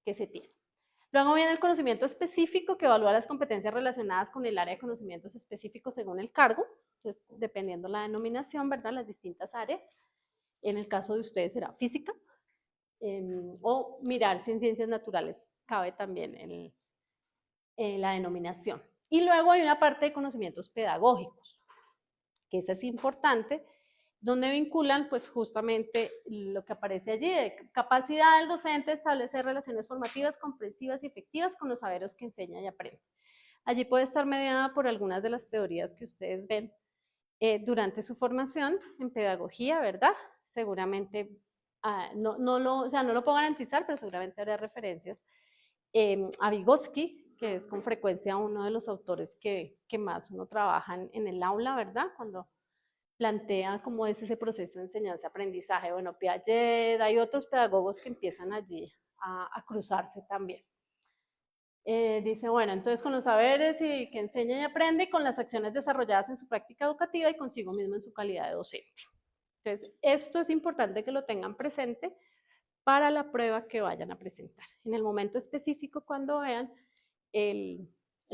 que se tiene. Luego viene el conocimiento específico, que evalúa las competencias relacionadas con el área de conocimientos específicos según el cargo. Entonces, dependiendo la denominación, ¿verdad? Las distintas áreas. En el caso de ustedes será física. O mirar si en ciencias naturales cabe también la denominación. Y luego hay una parte de conocimientos pedagógicos, que esa es importante, donde vinculan pues justamente lo que aparece allí, de capacidad del docente de establecer relaciones formativas, comprensivas y efectivas con los saberes que enseña y aprende. Allí puede estar mediada por algunas de las teorías que ustedes ven durante su formación en pedagogía, ¿verdad? Seguramente, no lo puedo garantizar, pero seguramente habrá referencias a Vygotsky, que es con frecuencia uno de los autores que más uno trabaja en el aula, ¿verdad? Cuando plantea cómo es ese proceso de enseñanza-aprendizaje. Bueno, Piaget, hay otros pedagogos que empiezan allí a cruzarse también. Dice, bueno, entonces con los saberes y que enseña y aprende y con las acciones desarrolladas en su práctica educativa y consigo mismo en su calidad de docente. Entonces, esto es importante que lo tengan presente para la prueba que vayan a presentar. En el momento específico, cuando vean el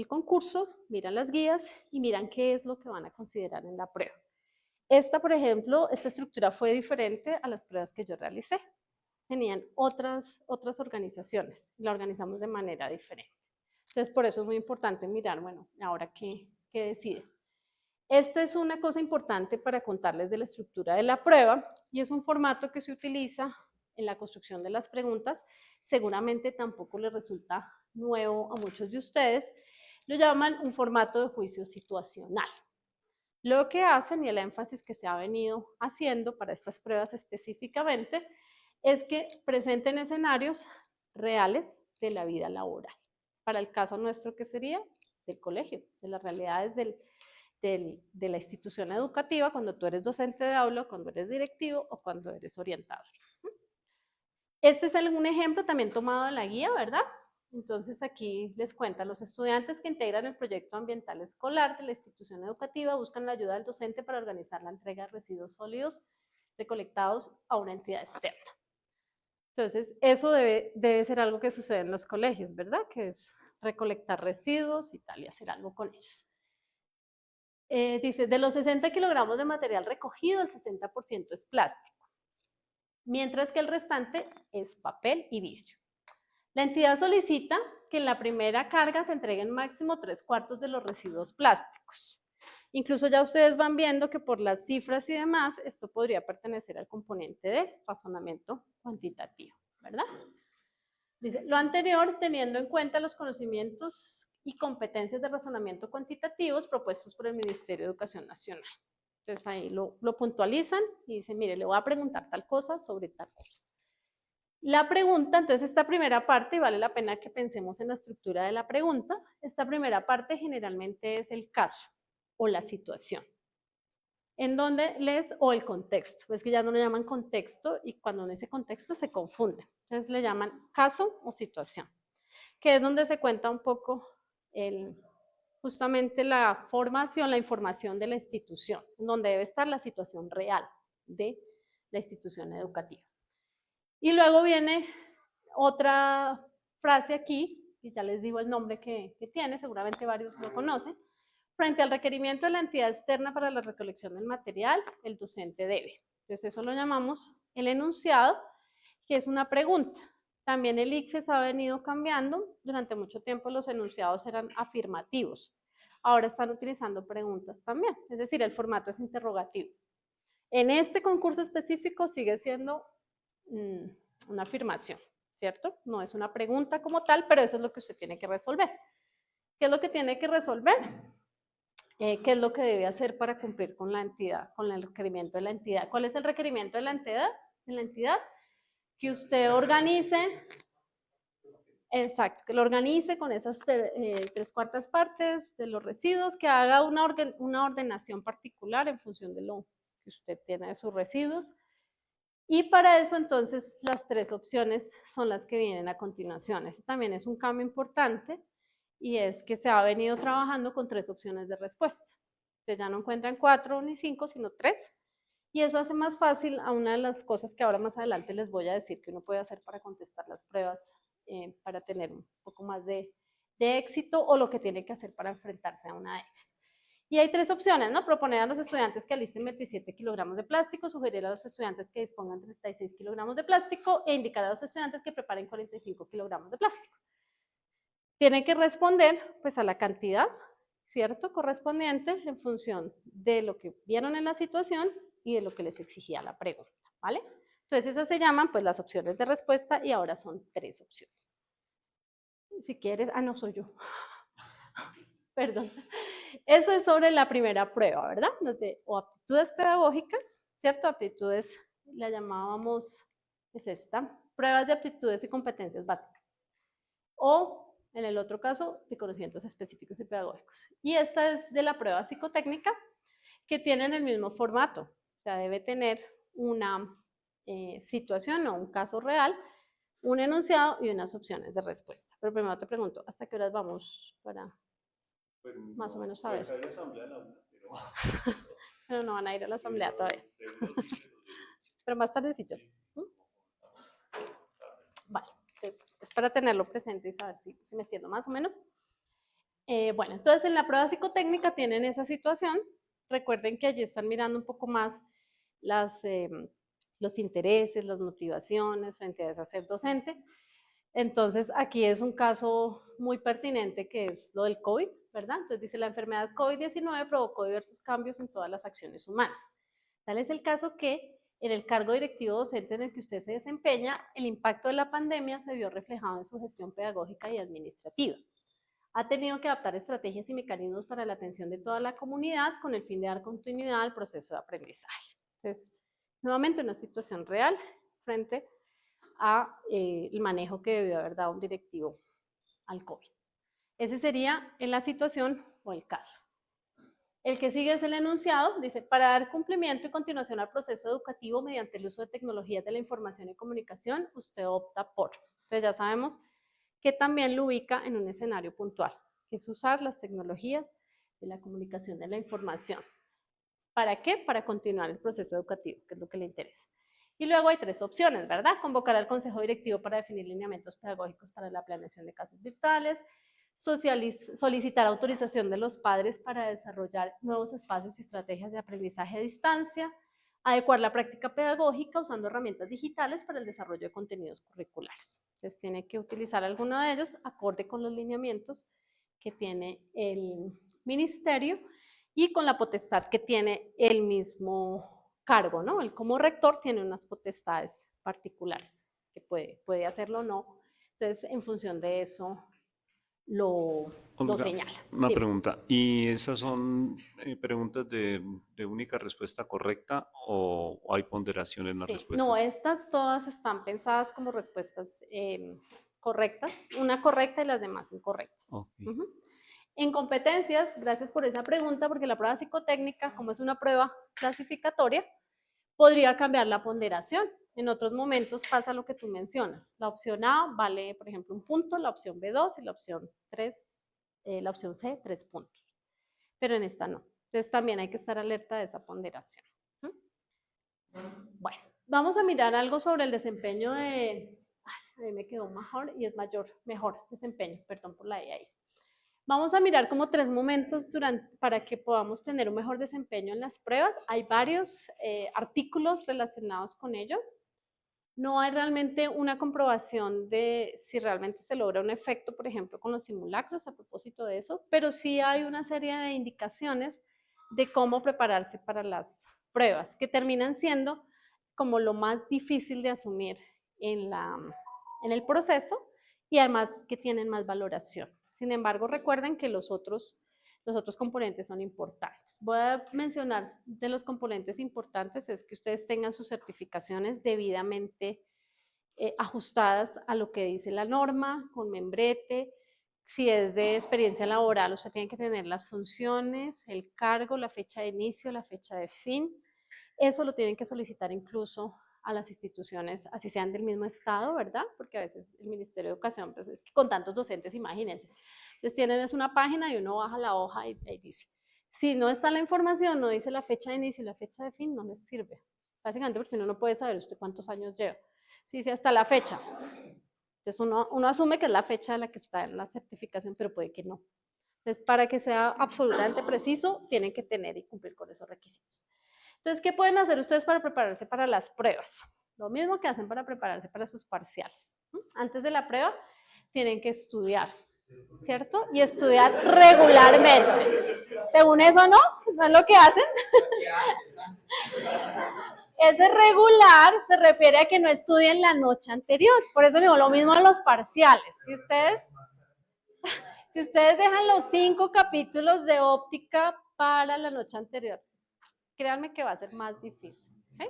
concurso, miran las guías y miran qué es lo que van a considerar en la prueba. Por ejemplo, esta estructura fue diferente a las pruebas que yo realicé. Tenían otras organizaciones, la organizamos de manera diferente. Entonces, por eso es muy importante mirar, bueno, ahora qué decide. Esta es una cosa importante para contarles de la estructura de la prueba y es un formato que se utiliza en la construcción de las preguntas. Seguramente tampoco les resulta nuevo a muchos de ustedes. Lo llaman un formato de juicio situacional. Lo que hacen y el énfasis que se ha venido haciendo para estas pruebas específicamente es que presenten escenarios reales de la vida laboral. Para el caso nuestro, ¿qué sería? Del colegio, de las realidades de la institución educativa, cuando tú eres docente de aula, cuando eres directivo o cuando eres orientador. Este es un ejemplo también tomado de la guía, ¿verdad? Entonces aquí les cuenta, los estudiantes que integran el proyecto ambiental escolar de la institución educativa buscan la ayuda del docente para organizar la entrega de residuos sólidos recolectados a una entidad externa. Entonces, eso debe ser algo que sucede en los colegios, ¿verdad? Que es recolectar residuos y tal, y hacer algo con ellos. Dice, de los 60 kilogramos de material recogido, el 60% es plástico, mientras que el restante es papel y vidrio. La entidad solicita que en la primera carga se entreguen máximo 3/4 de los residuos plásticos. Incluso ya ustedes van viendo que por las cifras y demás, esto podría pertenecer al componente de razonamiento cuantitativo, ¿verdad? Dice, lo anterior teniendo en cuenta los conocimientos y competencias de razonamiento cuantitativos propuestos por el Ministerio de Educación Nacional. Entonces ahí lo puntualizan y dicen, mire, le voy a preguntar tal cosa sobre tal cosa. La pregunta, entonces esta primera parte, y vale la pena que pensemos en la estructura de la pregunta, esta primera parte generalmente es el caso o la situación, en donde o el contexto, es que ya no lo llaman contexto y cuando en ese contexto se confunde, entonces le llaman caso o situación. que es donde se cuenta un poco justamente la formación, la información de la institución, donde debe estar la situación real de la institución educativa. Y luego viene otra frase aquí, y ya les digo el nombre que tiene, seguramente varios lo conocen. Frente al requerimiento de la entidad externa para la recolección del material, el docente debe. Entonces eso lo llamamos el enunciado, que es una pregunta. También el ICFES ha venido cambiando. Durante mucho tiempo los enunciados eran afirmativos. Ahora están utilizando preguntas también. Es decir, el formato es interrogativo. En este concurso específico sigue siendo una afirmación, ¿cierto? No es una pregunta como tal, pero eso es lo que usted tiene que resolver. ¿Qué es lo que tiene que resolver? ¿Qué es lo que debe hacer para cumplir con la entidad, con el requerimiento de la entidad? ¿Cuál es el requerimiento de la entidad? Que usted organice, exacto, que lo organice con esas 3/4 partes de los residuos, que haga una ordenación particular en función de lo que usted tiene de sus residuos. Y para eso, entonces, las 3 opciones son las que vienen a continuación. Ese también es un cambio importante, y es que se ha venido trabajando con 3 opciones de respuesta. Entonces ya no encuentran 4 ni 5, sino 3. Y eso hace más fácil a una de las cosas que ahora más adelante les voy a decir que uno puede hacer para contestar las pruebas, para tener un poco más de éxito, o lo que tiene que hacer para enfrentarse a una de ellas. Y hay 3 opciones, ¿no? Proponer a los estudiantes que alisten 27 kilogramos de plástico, sugerir a los estudiantes que dispongan 36 kilogramos de plástico e indicar a los estudiantes que preparen 45 kilogramos de plástico. Tienen que responder pues a la cantidad, ¿cierto?, correspondiente en función de lo que vieron en la situación y de lo que les exigía la pregunta, ¿vale? Entonces esas se llaman pues las opciones de respuesta, y ahora son 3 opciones. Si quieres, no soy yo. Perdón. Eso es sobre la primera prueba, ¿verdad? O aptitudes pedagógicas, ¿cierto? Aptitudes, la llamábamos, es esta, pruebas de aptitudes y competencias básicas. O, en el otro caso, de conocimientos específicos y pedagógicos. Y esta es de la prueba psicotécnica, que tienen el mismo formato. O sea, debe tener una situación o un caso real, un enunciado y unas opciones de respuesta. Pero primero te pregunto, ¿hasta qué horas vamos para Pues más o no, menos saber? pues hay asamblea a la 1, pero... Pero no van a ir a la asamblea todavía. Seguro sí, Pero más tardecito. sí. Vale, entonces es para tenerlo presente y saber si me entiendo más o menos. Bueno, entonces en la prueba psicotécnica tienen esa situación. Recuerden que allí están mirando un poco más los intereses, las motivaciones frente a ese ser docente. Entonces aquí es un caso muy pertinente, que es lo del COVID, ¿verdad? Entonces dice: la enfermedad COVID-19 provocó diversos cambios en todas las acciones humanas. Tal es el caso que en el cargo directivo docente en el que usted se desempeña, el impacto de la pandemia se vio reflejado en su gestión pedagógica y administrativa. Ha tenido que adaptar estrategias y mecanismos para la atención de toda la comunidad con el fin de dar continuidad al proceso de aprendizaje. Entonces, nuevamente una situación real frente a el manejo que debió haber dado un directivo al COVID. Ese sería en la situación o el caso. El que sigue es el enunciado. Dice: para dar cumplimiento y continuación al proceso educativo mediante el uso de tecnologías de la información y comunicación, usted opta por. Entonces ya sabemos que también lo ubica en un escenario puntual, que es usar las tecnologías de la comunicación de la información. ¿Para qué? Para continuar el proceso educativo, que es lo que le interesa. Y luego hay 3 opciones, ¿verdad? Convocar al consejo directivo para definir lineamientos pedagógicos para la planeación de clases virtuales, solicitar autorización de los padres para desarrollar nuevos espacios y estrategias de aprendizaje a distancia, adecuar la práctica pedagógica usando herramientas digitales para el desarrollo de contenidos curriculares. Entonces tiene que utilizar alguno de ellos acorde con los lineamientos que tiene el ministerio y con la potestad que tiene el mismo cargo, ¿no? Él como rector tiene unas potestades particulares que puede hacerlo o no. Entonces, en función de eso, lo Olga, señala. una Dime. pregunta. ¿Y esas son preguntas de única respuesta correcta o hay ponderación en las Sí, respuestas? no, estas todas están pensadas como respuestas correctas, una correcta y las demás incorrectas. Okay. En competencias, gracias por esa pregunta, porque la prueba psicotécnica, como es una prueba clasificatoria, podría cambiar la ponderación. En otros momentos pasa lo que tú mencionas. La opción A vale, por ejemplo, 1 punto, la opción B 2 y la opción la opción C 3 puntos. Pero en esta no. Entonces también hay que estar alerta de esa ponderación. Bueno, vamos a mirar algo sobre el desempeño de... A mí me quedó mejor desempeño, perdón por la E ahí. Vamos a mirar como 3 momentos para que podamos tener un mejor desempeño en las pruebas. Hay varios artículos relacionados con ello. No hay realmente una comprobación de si realmente se logra un efecto, por ejemplo, con los simulacros a propósito de eso, pero sí hay una serie de indicaciones de cómo prepararse para las pruebas, que terminan siendo como lo más difícil de asumir en el proceso y además que tienen más valoración. Sin embargo, recuerden que los otros componentes son importantes. Voy a mencionar de los componentes importantes es que ustedes tengan sus certificaciones debidamente ajustadas a lo que dice la norma, con membrete. Si es de experiencia laboral, usted tiene que tener las funciones, el cargo, la fecha de inicio, la fecha de fin. Eso lo tienen que solicitar incluso a las instituciones, así sean del mismo estado, ¿verdad? Porque a veces el Ministerio de Educación, pues es que con tantos docentes, imagínense. Entonces tienen es una página y uno baja la hoja y ahí dice. Si no está la información, no dice la fecha de inicio y la fecha de fin, no les sirve. Básicamente porque uno no puede saber usted cuántos años lleva. Si dice hasta la fecha. Entonces uno asume que es la fecha de la que está en la certificación, pero puede que no. Entonces, para que sea absolutamente preciso, tienen que tener y cumplir con esos requisitos. Entonces, ¿qué pueden hacer ustedes para prepararse para las pruebas? Lo mismo que hacen para prepararse para sus parciales. Antes de la prueba, tienen que estudiar, ¿cierto? Y estudiar regularmente. Según eso, ¿no? ¿No es lo que hacen? Ese regular se refiere a que no estudien la noche anterior. Por eso digo lo mismo en los parciales. Si ustedes dejan los 5 capítulos de óptica para la noche anterior, créanme que va a ser más difícil, ¿sí?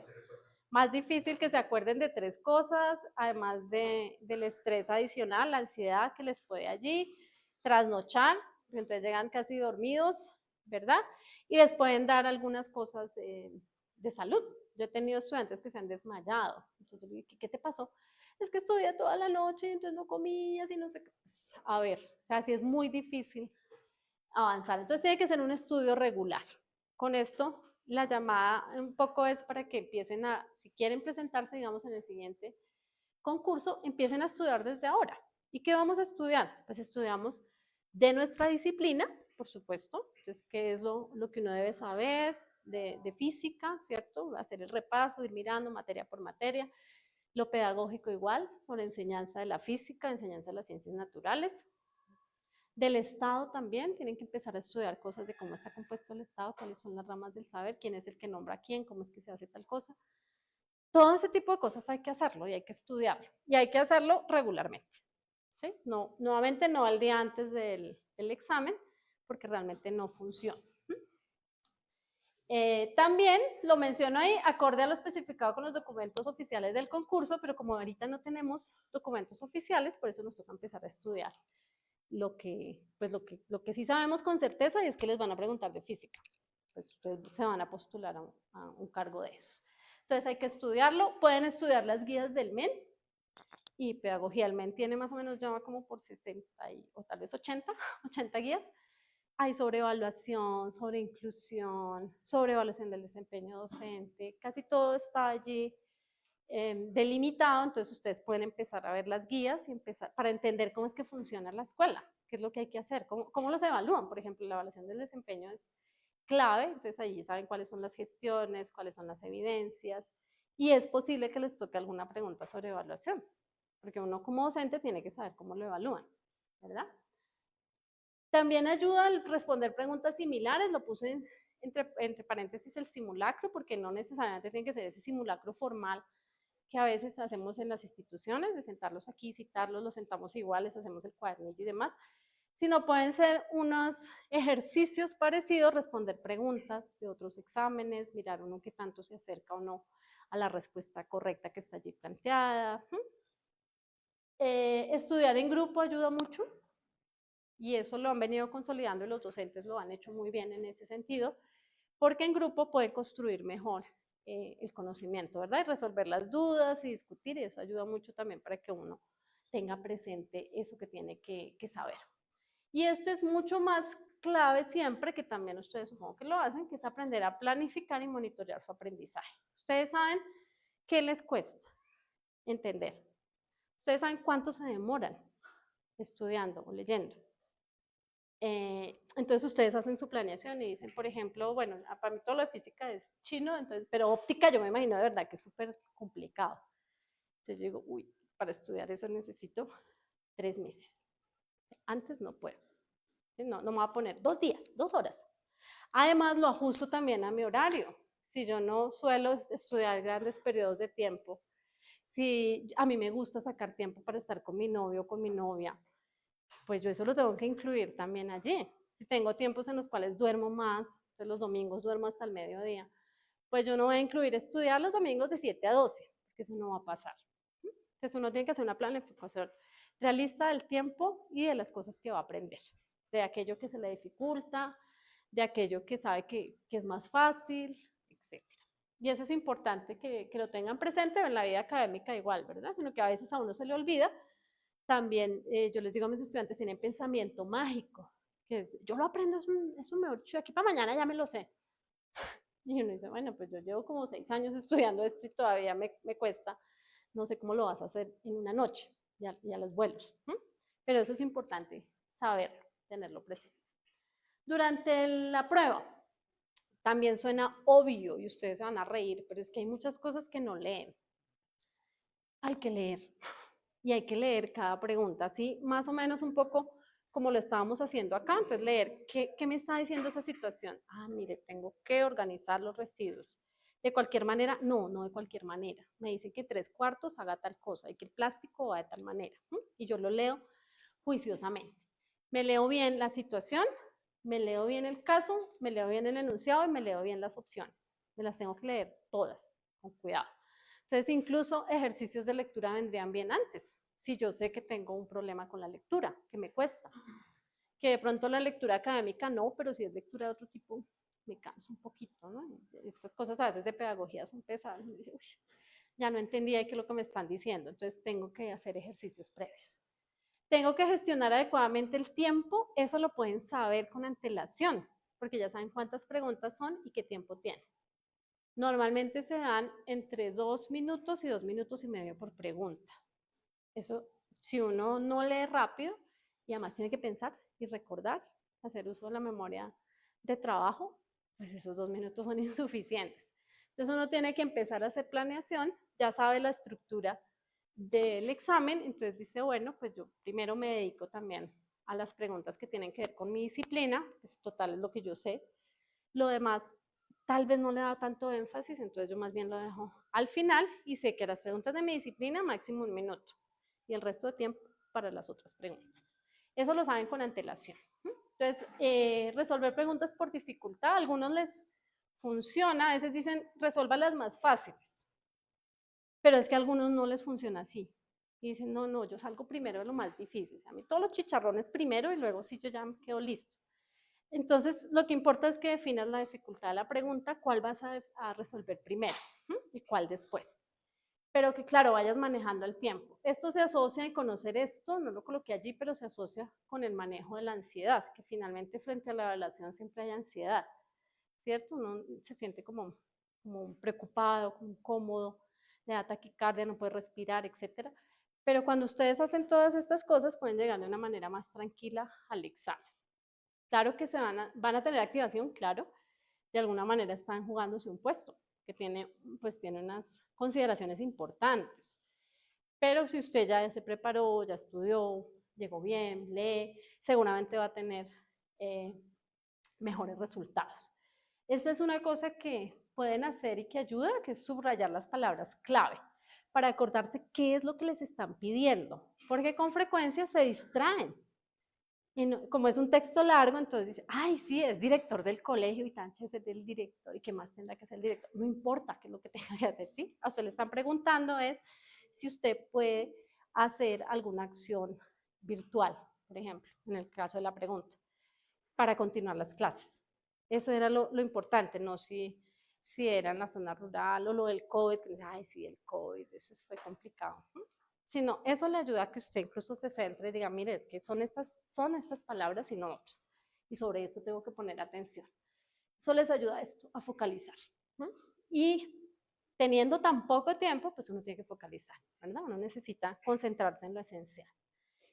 Más difícil que se acuerden de 3 cosas, además del estrés adicional, la ansiedad que les puede allí, trasnochar, entonces llegan casi dormidos, ¿verdad? Y les pueden dar algunas cosas de salud. Yo he tenido estudiantes que se han desmayado. Entonces yo le digo, ¿qué te pasó? Es que estudié toda la noche, entonces no comías y no sé qué. A ver, o sea, sí es muy difícil avanzar. Entonces tiene que ser un estudio regular. Con esto, la llamada un poco es para que empiecen si quieren presentarse, digamos, en el siguiente concurso, empiecen a estudiar desde ahora. ¿Y qué vamos a estudiar? Pues estudiamos de nuestra disciplina, por supuesto, entonces, qué es lo que uno debe saber de física, ¿cierto? Hacer el repaso, ir mirando materia por materia. Lo pedagógico igual, sobre enseñanza de la física, enseñanza de las ciencias naturales. Del Estado también, tienen que empezar a estudiar cosas de cómo está compuesto el Estado, cuáles son las ramas del saber, quién es el que nombra a quién, cómo es que se hace tal cosa. Todo ese tipo de cosas hay que hacerlo y hay que estudiarlo. Y hay que hacerlo regularmente. ¿Sí? No, nuevamente no al día antes del examen, porque realmente no funciona. También lo menciono ahí, acorde a lo especificado con los documentos oficiales del concurso, pero como ahorita no tenemos documentos oficiales, por eso nos toca empezar a estudiar lo que sí sabemos con certeza y es que les van a preguntar de física. Pues ustedes se van a postular a un cargo de eso. Entonces hay que estudiarlo. Pueden estudiar las guías del MEN y pedagogía. El MEN tiene más o menos, ya va como por 60 o tal vez 80 guías. Hay sobre evaluación, sobre inclusión, sobre evaluación del desempeño docente. Casi todo está allí delimitado, entonces ustedes pueden empezar a ver las guías y empezar para entender cómo es que funciona la escuela, qué es lo que hay que hacer, cómo los evalúan. Por ejemplo, la evaluación del desempeño es clave, entonces allí saben cuáles son las gestiones, cuáles son las evidencias, y es posible que les toque alguna pregunta sobre evaluación, porque uno como docente tiene que saber cómo lo evalúan, ¿verdad? También ayuda a responder preguntas similares, lo puse entre paréntesis el simulacro, porque no necesariamente tiene que ser ese simulacro formal que a veces hacemos en las instituciones, de sentarlos aquí, citarlos, los sentamos iguales, hacemos el cuadernillo y demás, sino pueden ser unos ejercicios parecidos, responder preguntas de otros exámenes, mirar uno que tanto se acerca o no a la respuesta correcta que está allí planteada. Estudiar en grupo ayuda mucho y eso lo han venido consolidando y los docentes lo han hecho muy bien en ese sentido, porque en grupo pueden construir mejor el conocimiento, ¿verdad? Y resolver las dudas y discutir, y eso ayuda mucho también para que uno tenga presente eso que tiene que saber. Y este es mucho más clave siempre, que también ustedes supongo que lo hacen, que es aprender a planificar y monitorear su aprendizaje. Ustedes saben qué les cuesta entender. Ustedes saben cuánto se demoran estudiando o leyendo. Entonces ustedes hacen su planeación y dicen, por ejemplo, bueno, para mí todo lo de física es chino, entonces, pero óptica yo me imagino de verdad que es súper complicado. Entonces yo digo, uy, para estudiar eso necesito 3 meses. Antes no puedo. No, no me voy a poner 2 días, 2 horas. Además lo ajusto también a mi horario. Si yo no suelo estudiar grandes periodos de tiempo, si a mí me gusta sacar tiempo para estar con mi novio o con mi novia, pues yo eso lo tengo que incluir también allí. Si tengo tiempos en los cuales duermo más, pues los domingos duermo hasta el mediodía, pues yo no voy a incluir estudiar los domingos de 7 a 12, porque eso no va a pasar. Entonces uno tiene que hacer una planificación realista del tiempo y de las cosas que va a aprender, de aquello que se le dificulta, de aquello que sabe que es más fácil, etc. Y eso es importante que lo tengan presente en la vida académica igual, ¿verdad? Sino que a veces a uno se le olvida. También yo les digo a mis estudiantes, tienen pensamiento mágico, que es, yo lo aprendo, es un mejor dicho, aquí para mañana ya me lo sé. Y uno dice, bueno, pues yo llevo como 6 años estudiando esto y todavía me cuesta, no sé cómo lo vas a hacer en una noche, y a los vuelos. Pero eso es importante, saberlo, tenerlo presente. Durante la prueba, también suena obvio y ustedes se van a reír, pero es que hay muchas cosas que no leen. Hay que leer. Y hay que leer cada pregunta, así más o menos un poco como lo estábamos haciendo acá. Entonces, leer qué me está diciendo esa situación. Ah, mire, tengo que organizar los residuos. De cualquier manera, no, no de cualquier manera. Me dicen que 3/4 haga tal cosa y que el plástico va de tal manera. Y yo lo leo juiciosamente. Me leo bien la situación, me leo bien el caso, me leo bien el enunciado y me leo bien las opciones. Me las tengo que leer todas, con cuidado. Entonces, incluso ejercicios de lectura vendrían bien antes, si yo sé que tengo un problema con la lectura, que me cuesta. Que de pronto la lectura académica no, pero si es lectura de otro tipo, me canso un poquito, ¿no? Estas cosas a veces de pedagogía son pesadas. Me dice, uy, ya no entendía qué es lo que me están diciendo, entonces tengo que hacer ejercicios previos. Tengo que gestionar adecuadamente el tiempo, eso lo pueden saber con antelación, porque ya saben cuántas preguntas son y qué tiempo tienen. Normalmente se dan entre 2 minutos y 2 minutos y medio por pregunta. Eso, si uno no lee rápido y además tiene que pensar y recordar, hacer uso de la memoria de trabajo, pues esos 2 minutos son insuficientes. Entonces uno tiene que empezar a hacer planeación, ya sabe la estructura del examen, entonces dice, bueno, pues yo primero me dedico también a las preguntas que tienen que ver con mi disciplina, pues total es lo que yo sé. Lo demás tal vez no le da tanto énfasis, entonces yo más bien lo dejo al final y sé que las preguntas de mi disciplina máximo 1 minuto y el resto de tiempo para las otras preguntas. Eso lo saben con antelación. Entonces, resolver preguntas por dificultad, a algunos les funciona, a veces dicen resuelva las más fáciles, pero es que a algunos no les funciona así. Y dicen, no, no, yo salgo primero de lo más difícil. A mí todos los chicharrones primero y luego sí yo ya me quedo listo. Entonces, lo que importa es que definas la dificultad de la pregunta, cuál vas a resolver primero y cuál después. Pero que, claro, vayas manejando el tiempo. Esto se asocia en conocer esto, no lo coloqué allí, pero se asocia con el manejo de la ansiedad, que finalmente frente a la evaluación siempre hay ansiedad, ¿cierto? Uno se siente como preocupado, como incómodo, le da taquicardia, no puede respirar, etcétera. Pero cuando ustedes hacen todas estas cosas, pueden llegar de una manera más tranquila al examen. Claro que van a tener activación, claro, de alguna manera están jugándose un puesto que tiene unas consideraciones importantes. Pero si usted ya se preparó, ya estudió, llegó bien, lee, seguramente va a tener mejores resultados. Esta es una cosa que pueden hacer y que ayuda, que es subrayar las palabras clave para acordarse qué es lo que les están pidiendo, porque con frecuencia se distraen. Y no, como es un texto largo, entonces dice, ay, sí, es director del colegio y Tánchez es del director y qué más tendrá que hacer el director. No importa qué es lo que tenga que hacer, ¿sí? A usted le están preguntando es si usted puede hacer alguna acción virtual, por ejemplo, en el caso de la pregunta, para continuar las clases. Eso era lo importante, no si si era en la zona rural o lo del COVID, que dice, ay, sí, el COVID, eso fue complicado. Sino, eso le ayuda a que usted incluso se centre y diga, mire, es que son estas palabras y no otras. Y sobre esto tengo que poner atención. Eso les ayuda a esto, a focalizar. Y teniendo tan poco tiempo, pues uno tiene que focalizar, ¿verdad? Uno necesita concentrarse en lo esencial.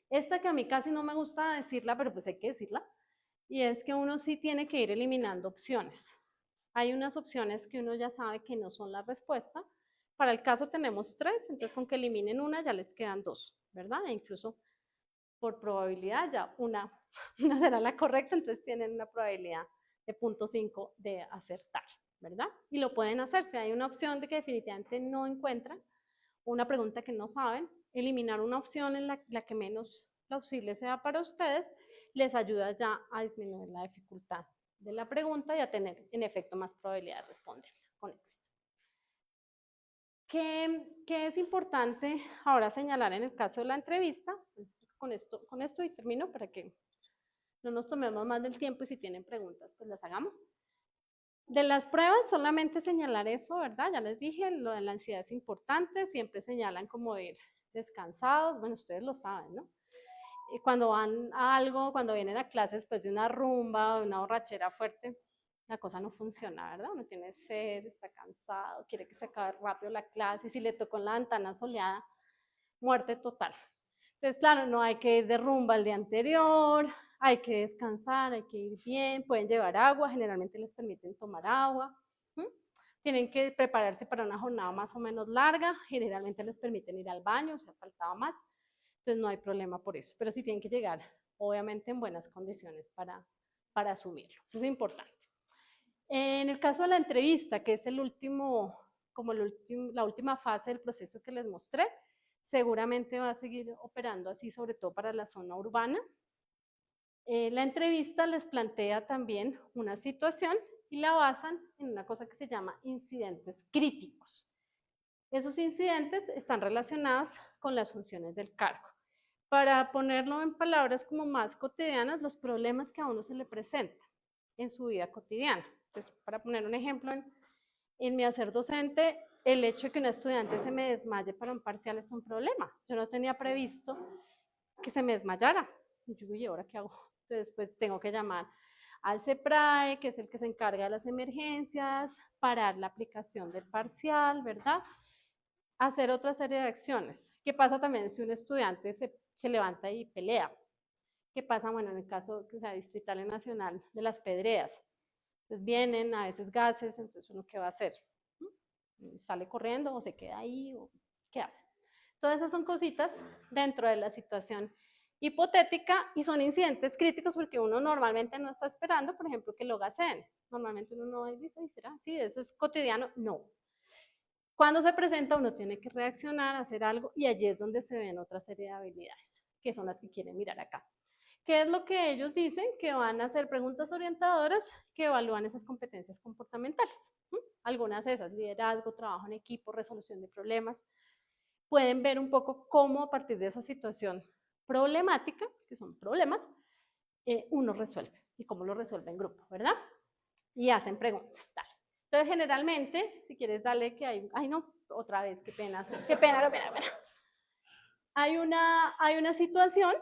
Esta que a mí casi no me gusta decirla, pero pues hay que decirla, y es que uno sí tiene que ir eliminando opciones. Hay unas opciones que uno ya sabe que no son la respuesta. Para el caso tenemos 3, entonces con que eliminen una ya les quedan 2, ¿verdad? E incluso por probabilidad ya una será la correcta, entonces tienen una probabilidad de 0.5 de acertar, ¿verdad? Y lo pueden hacer, si hay una opción de que definitivamente no encuentran, una pregunta que no saben, eliminar una opción en la que menos plausible sea para ustedes, les ayuda ya a disminuir la dificultad de la pregunta y a tener en efecto más probabilidad de responderla con éxito. ¿Qué es importante ahora señalar en el caso de la entrevista? Con esto y termino para que no nos tomemos más del tiempo y si tienen preguntas, pues las hagamos. De las pruebas, solamente señalar eso, ¿verdad? Ya les dije, lo de la ansiedad es importante, siempre señalan como ir descansados, bueno, ustedes lo saben, ¿no? Y cuando van a algo, cuando vienen a clases después de una rumba o una borrachera fuerte, la cosa no funciona, ¿verdad? Uno tiene sed, está cansado, quiere que se acabe rápido la clase, y si le tocó en la ventana soleada, muerte total. Entonces, claro, no hay que ir de rumba el día anterior, hay que descansar, hay que ir bien, pueden llevar agua, generalmente les permiten tomar agua. Tienen que prepararse para una jornada más o menos larga, generalmente les permiten ir al baño, o sea, faltaba más, entonces no hay problema por eso, pero sí tienen que llegar, obviamente, en buenas condiciones para asumirlo, eso es importante. En el caso de la entrevista, que es el último, como la última fase del proceso que les mostré, seguramente va a seguir operando así, sobre todo para la zona urbana. La entrevista les plantea también una situación y la basan en una cosa que se llama incidentes críticos. Esos incidentes están relacionados con las funciones del cargo. Para ponerlo en palabras como más cotidianas, los problemas que a uno se le presentan en su vida cotidiana. Entonces, para poner un ejemplo, en mi hacer docente, el hecho de que un estudiante se me desmaye para un parcial es un problema. Yo no tenía previsto que se me desmayara. Y yo, ¿y ahora qué hago? Entonces, pues tengo que llamar al CEPRAE, que es el que se encarga de las emergencias, parar la aplicación del parcial, ¿verdad? Hacer otra serie de acciones. ¿Qué pasa también si un estudiante se levanta y pelea? ¿Qué pasa? Bueno, en el caso que sea distrital y nacional de las pedreas. Entonces vienen a veces gases, entonces uno ¿qué va a hacer? ¿Sale corriendo o se queda ahí? O ¿qué hace? Todas esas son cositas dentro de la situación hipotética y son incidentes críticos porque uno normalmente no está esperando, por ejemplo, que lo gaseen. Normalmente uno no dice, ¿será así? ¿Eso es cotidiano? No. Cuando se presenta uno tiene que reaccionar, hacer algo y allí es donde se ven otra serie de habilidades, que son las que quieren mirar acá. ¿Qué es lo que ellos dicen? Que van a hacer preguntas orientadoras que evalúan esas competencias comportamentales. Algunas de esas, liderazgo, trabajo en equipo, resolución de problemas. Pueden ver un poco cómo a partir de esa situación problemática, que son problemas, uno resuelve y cómo lo resuelve en grupo, ¿verdad? Y hacen preguntas, tal. Entonces, generalmente, si quieres darle que hay, ay no, otra vez, qué pena. Hay una situación,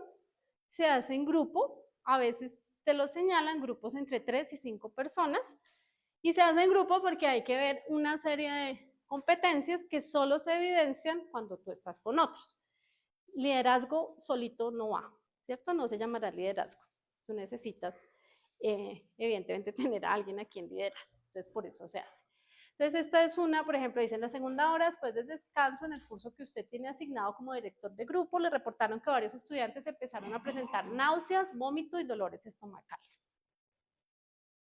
se hace en grupo, a veces te lo señalan, grupos entre 3 y 5 personas, y se hace en grupo porque hay que ver una serie de competencias que solo se evidencian cuando tú estás con otros. Liderazgo solito no va, ¿cierto? No se llamará liderazgo. Tú necesitas, evidentemente, tener a alguien a quien liderar. Entonces, por eso se hace. Entonces, esta es una, por ejemplo, dice en la segunda hora, después del descanso, en el curso que usted tiene asignado como director de grupo, le reportaron que varios estudiantes empezaron a presentar náuseas, vómito y dolores estomacales.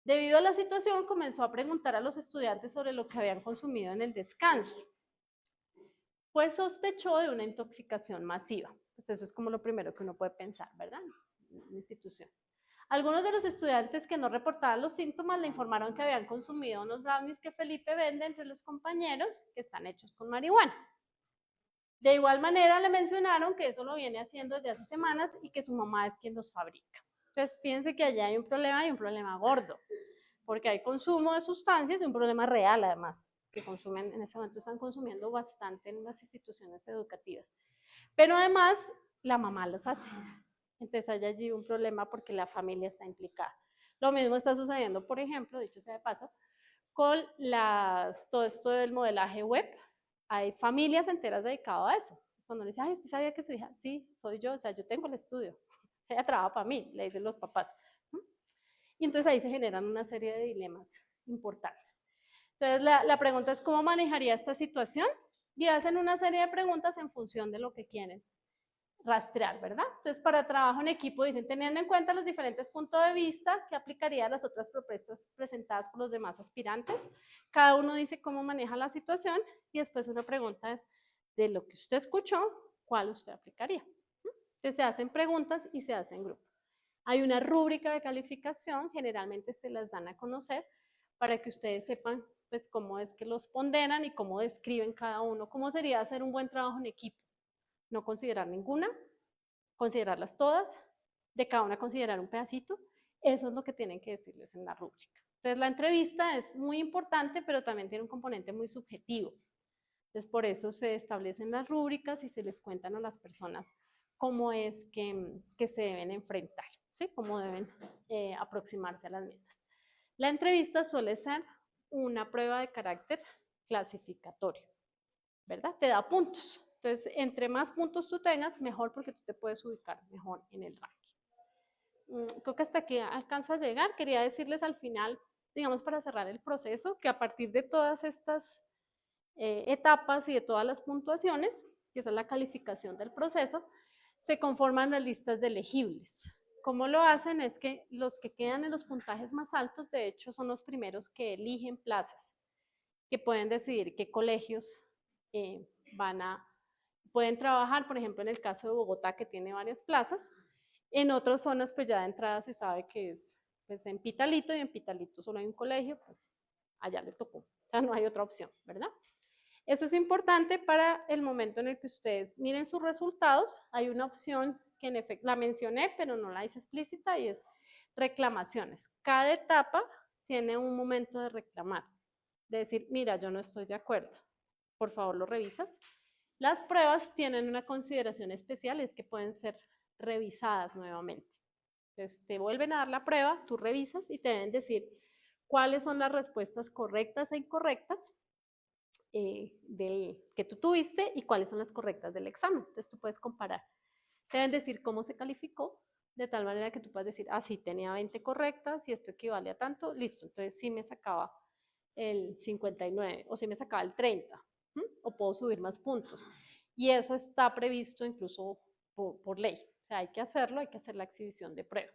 Debido a la situación, comenzó a preguntar a los estudiantes sobre lo que habían consumido en el descanso. Pues sospechó de una intoxicación masiva. Pues eso es como lo primero que uno puede pensar, ¿verdad? Una institución. Algunos de los estudiantes que no reportaban los síntomas le informaron que habían consumido unos brownies que Felipe vende entre los compañeros que están hechos con marihuana. De igual manera le mencionaron que eso lo viene haciendo desde hace semanas y que su mamá es quien los fabrica. Entonces, fíjense que allá hay un problema y un problema gordo. porque hay consumo de sustancias y un problema real además, que consumen, en este momento están consumiendo bastante en las instituciones educativas. Pero además, la mamá los hace. Entonces hay allí un problema porque la familia está implicada. Lo mismo está sucediendo, por ejemplo, dicho sea de paso, con todo esto del modelaje web. Hay familias enteras dedicadas a eso. Cuando le dicen, ay, ¿usted sabía que su hija? Sí, soy yo, o sea, yo tengo el estudio. Ella trabaja para mí, le dicen los papás. Y entonces ahí se generan una serie de dilemas importantes. Entonces la pregunta es, ¿cómo manejaría esta situación? Y hacen una serie de preguntas en función de lo que quieren rastrear, ¿verdad? Entonces, para trabajo en equipo, dicen, teniendo en cuenta los diferentes puntos de vista que aplicaría a las otras propuestas presentadas por los demás aspirantes, cada uno dice cómo maneja la situación y después una pregunta es, de lo que usted escuchó, ¿cuál usted aplicaría? Entonces, se hacen preguntas y se hacen grupos. Hay una rúbrica de calificación, generalmente se las dan a conocer para que ustedes sepan pues, cómo es que los ponderan y cómo describen cada uno, cómo sería hacer un buen trabajo en equipo. No considerar ninguna, considerarlas todas, de cada una considerar un pedacito. Eso es lo que tienen que decirles en la rúbrica. Entonces, la entrevista es muy importante, pero también tiene un componente muy subjetivo. Entonces, por eso se establecen las rúbricas y se les cuentan a las personas cómo es que se deben enfrentar, ¿sí? Cómo deben aproximarse a las mismas. La entrevista suele ser una prueba de carácter clasificatorio, ¿verdad? Te da puntos. Entonces, entre más puntos tú tengas, mejor porque tú te puedes ubicar mejor en el ranking. Creo que hasta aquí alcanzo a llegar. Quería decirles al final, digamos, para cerrar el proceso, que a partir de todas estas etapas y de todas las puntuaciones, que esa es la calificación del proceso, se conforman las listas de elegibles. ¿Cómo lo hacen? Es que los que quedan en los puntajes más altos, de hecho, son los primeros que eligen plazas, que pueden decidir qué colegios pueden trabajar, por ejemplo, en el caso de Bogotá, que tiene varias plazas. En otras zonas, pues ya de entrada se sabe que es pues, en Pitalito, y en Pitalito solo hay un colegio, pues allá le tocó. O sea, no hay otra opción, ¿verdad? Eso es importante para el momento en el que ustedes miren sus resultados. Hay una opción que en efecto la mencioné, pero no la hice explícita, y es reclamaciones. Cada etapa tiene un momento de reclamar, de decir, mira, yo no estoy de acuerdo, por favor lo revisas. Las pruebas tienen una consideración especial, es que pueden ser revisadas nuevamente. Entonces, te vuelven a dar la prueba, tú revisas y te deben decir cuáles son las respuestas correctas e incorrectas que tú tuviste y cuáles son las correctas del examen. Entonces, tú puedes comparar. Te deben decir cómo se calificó, de tal manera que tú puedas decir, ah, sí, tenía 20 correctas y esto equivale a tanto, listo, entonces sí me sacaba el 59 o sí me sacaba el 30, o puedo subir más puntos. Y eso está previsto incluso por ley. O sea, hay que hacerlo, hay que hacer la exhibición de prueba.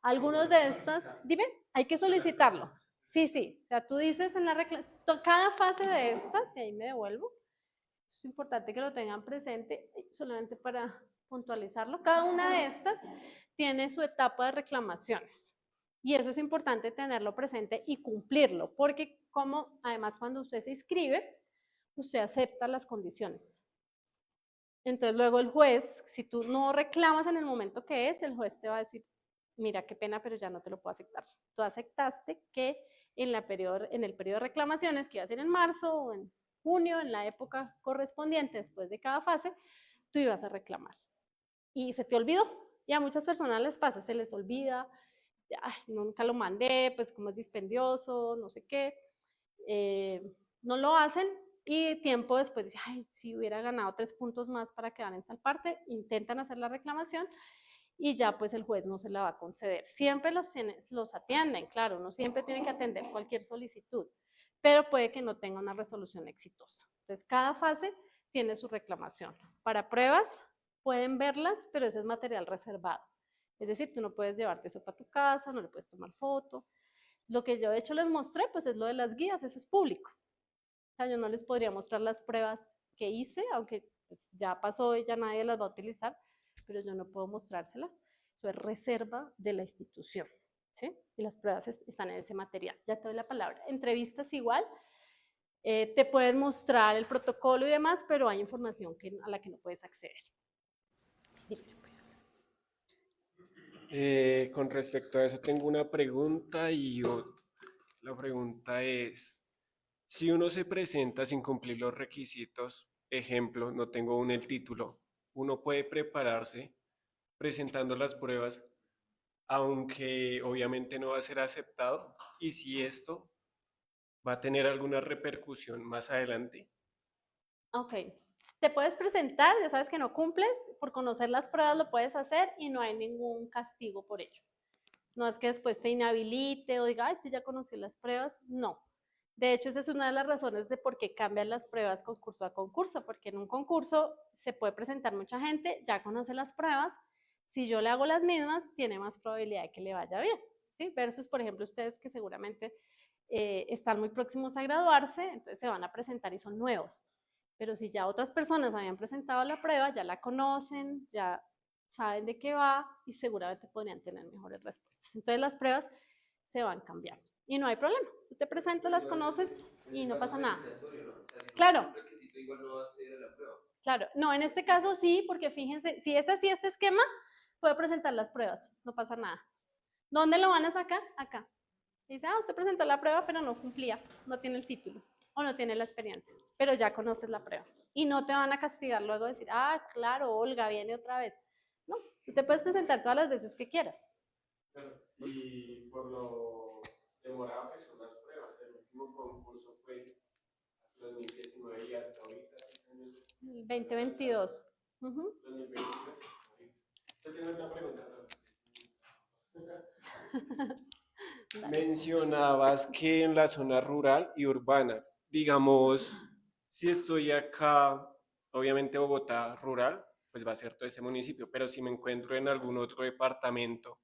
Algunos de estas, dime, hay que solicitarlo. Sí, sí. O sea, tú dices en cada fase de estas, y ahí me devuelvo, es importante que lo tengan presente, solamente para puntualizarlo. Cada una de estas tiene su etapa de reclamaciones. Y eso es importante tenerlo presente y cumplirlo, porque como además cuando usted se inscribe, usted acepta las condiciones. Entonces luego el juez, si tú no reclamas en el momento que es, el juez te va a decir, mira, qué pena, pero ya no te lo puedo aceptar. Tú aceptaste que en el periodo de reclamaciones, que iba a ser en marzo o en junio, en la época correspondiente después de cada fase, tú ibas a reclamar. Y se te olvidó. Y a muchas personas les pasa, se les olvida, ay, nunca lo mandé, pues como es dispendioso, no sé qué. No lo hacen y tiempo después dicen, ay, si hubiera ganado 3 puntos más para quedar en tal parte, intentan hacer la reclamación y ya pues el juez no se la va a conceder. Siempre los atienden, claro, no siempre tiene que atender cualquier solicitud, pero puede que no tenga una resolución exitosa. Entonces, cada fase tiene su reclamación. Para pruebas, pueden verlas, pero ese es material reservado. Es decir, tú no puedes llevarte eso para tu casa, no le puedes tomar foto. Lo que yo de hecho les mostré, pues es lo de las guías, eso es público. O sea, yo no les podría mostrar las pruebas que hice, aunque pues, ya pasó y ya nadie las va a utilizar, pero yo no puedo mostrárselas. Eso es reserva de la institución, ¿sí? Y las pruebas están en ese material. Ya te doy la palabra. Entrevistas igual, te pueden mostrar el protocolo y demás, pero hay información a la que no puedes acceder. Sí, Con respecto a eso tengo una pregunta y La pregunta es, si uno se presenta sin cumplir los requisitos, ejemplo, no tengo aún el título, uno puede prepararse presentando las pruebas, aunque obviamente no va a ser aceptado, y si esto va a tener alguna repercusión más adelante. Ok, te puedes presentar, ya sabes que no cumples, por conocer las pruebas lo puedes hacer y no hay ningún castigo por ello. No es que después te inhabilite o diga, ay, usted ya conoció las pruebas, no. De hecho, esa es una de las razones de por qué cambian las pruebas concurso a concurso, porque en un concurso se puede presentar mucha gente, ya conoce las pruebas, si yo le hago las mismas, tiene más probabilidad de que le vaya bien, ¿sí? Versus, por ejemplo, ustedes que seguramente están muy próximos a graduarse, entonces se van a presentar y son nuevos. Pero si ya otras personas habían presentado la prueba, ya la conocen, ya saben de qué va y seguramente podrían tener mejores respuestas. Entonces las pruebas se van cambiando y no hay problema. Tú te presentas, las conoces y no pasa nada. Claro. Claro, no, en este caso sí, porque fíjense, si es así este esquema, puede presentar las pruebas, no pasa nada. ¿Dónde lo van a sacar? Acá. Dice, ah, usted presentó la prueba, pero no cumplía, no tiene el título o no tiene la experiencia, pero ya conoces la prueba. Y no te van a castigar luego decir, ah, claro, Olga viene otra vez. No, tú te puedes presentar todas las veces que quieras. Y por lo demorado que son las pruebas, el último concurso fue 2019 y hasta ahorita, 6 años después. 2022. 2022 hasta ahorita. Yo tengo otra pregunta. Mencionabas que en la zona rural y urbana, digamos, si estoy acá, obviamente Bogotá rural, pues va a ser todo ese municipio, pero si me encuentro en algún otro departamento,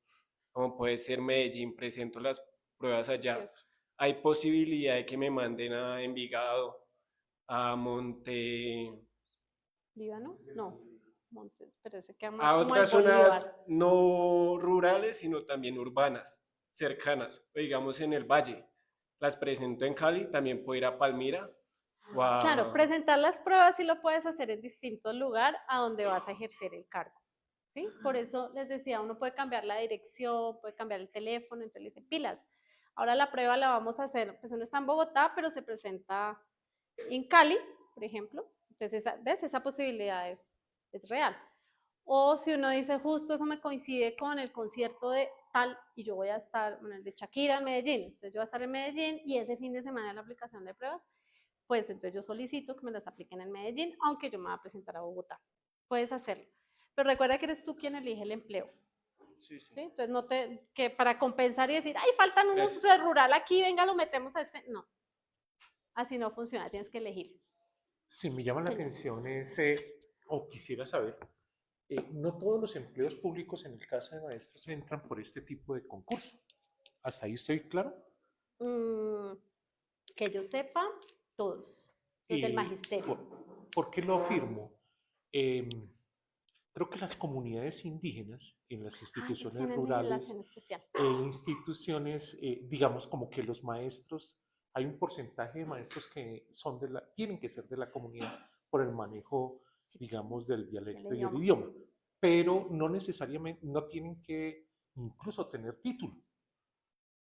como puede ser Medellín, presento las pruebas allá, hay posibilidad de que me manden a Envigado, a Monte, ¿Líbano? No, Montes, pero ese queda más a como el otras Bolívar. zonas no rurales, sino también urbanas, cercanas, digamos en el valle. Las presento en Cali, también puedo ir a Palmira o Claro, a... presentar las pruebas sí lo puedes hacer en distinto lugar a donde vas a ejercer el cargo. ¿Sí? Por eso les decía, uno puede cambiar la dirección, puede cambiar el teléfono, entonces le dice pilas. Ahora la prueba la vamos a hacer, pues uno está en Bogotá, pero se presenta en Cali, por ejemplo. Entonces, ¿ves? Esa posibilidad es real. O si uno dice, justo eso me coincide con el concierto de tal, y yo voy a estar, bueno, el de Shakira en Medellín, entonces yo voy a estar en Medellín y ese fin de semana la aplicación de pruebas, pues entonces yo solicito que me las apliquen en Medellín, aunque yo me voy a presentar a Bogotá. Puedes hacerlo. Pero recuerda que eres tú quien elige el empleo. Sí, sí. ¿Sí? Entonces, no te, que para compensar y decir, ay, faltan unos Es, de rural aquí, venga, lo metemos a este. No, así no funciona, tienes que elegir. Sí, me llama la Señor. atención o quisiera saber, no todos los empleos públicos en el caso de maestros entran por este tipo de concurso. ¿Hasta ahí estoy claro? Mm, que yo sepa, todos, los del ¿Y magisterio. por qué lo afirmo? Em, creo que las comunidades indígenas en las Ah, ellos instituciones tienen legislación rurales especial. e instituciones, digamos como que los maestros, hay un porcentaje de maestros que son tienen que ser de la comunidad por el manejo, Sí, digamos, del el dialecto y el idioma. idioma, pero no necesariamente, no tienen que incluso tener título,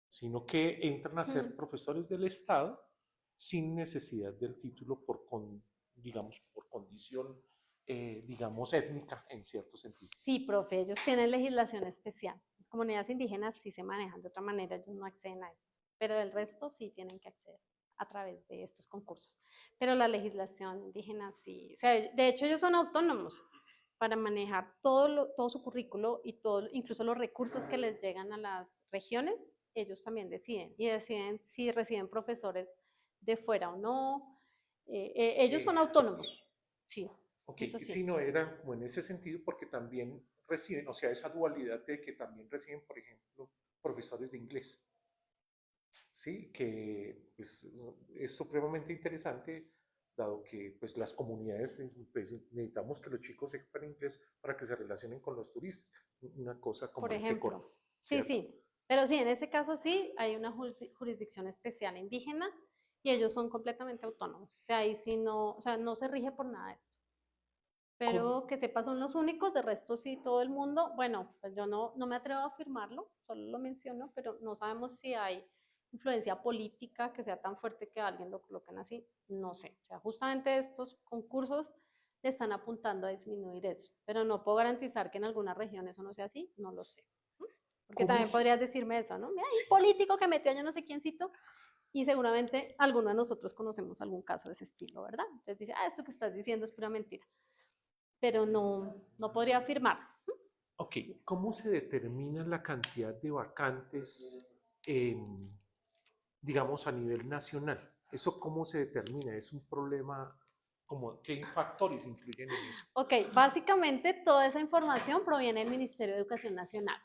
sino que entran a ser profesores del Estado sin necesidad del título digamos, por condición, digamos, étnica en cierto sentido. Sí, profe, ellos tienen legislación especial. Las comunidades indígenas sí se manejan de otra manera, ellos no acceden a esto, pero el resto sí tienen que acceder a través de estos concursos. Pero la legislación indígena sí, o sea, de hecho ellos son autónomos para manejar todo su currículo y todo, incluso los recursos que les llegan a las regiones, ellos también deciden y deciden si reciben profesores de fuera o no. Ellos son autónomos, sí, Ok, eso sí, sí. no era como en ese sentido porque también reciben, o sea, esa dualidad de que también reciben, por ejemplo, profesores de inglés, ¿sí? Que pues, es supremamente interesante, dado que pues, las comunidades pues, necesitamos que los chicos sepan inglés para que se relacionen con los turistas, una cosa como Por ese ejemplo. corto, Sí, ¿cierto? sí. Pero sí, en este caso sí, hay una jurisdicción especial indígena y ellos son completamente autónomos. O sea, ahí sí no, o sea, no se rige por nada de esto. Con, Pero que sepa, son los únicos, de resto sí, todo el mundo, bueno, pues yo no me atrevo a afirmarlo, solo lo menciono, pero no sabemos si hay influencia política que sea tan fuerte que a alguien lo coloquen así, no sé. O sea, justamente estos concursos le están apuntando a disminuir eso, pero no puedo garantizar que en algunas regiones eso no sea así, no lo sé. Porque ¿Cómo también se- podrías decirme eso, ¿no? Mira, hay sí. un político que metió a yo no sé quiéncito y seguramente alguno de nosotros conocemos algún caso de ese estilo, ¿verdad? Entonces dice, esto que estás diciendo es pura mentira, pero no podría afirmar. Ok, ¿cómo se determina la cantidad de vacantes digamos, a nivel nacional? ¿Eso cómo se determina? ¿Es un problema? Como, ¿qué factores influyen en eso? Ok, básicamente toda esa información proviene del Ministerio de Educación Nacional.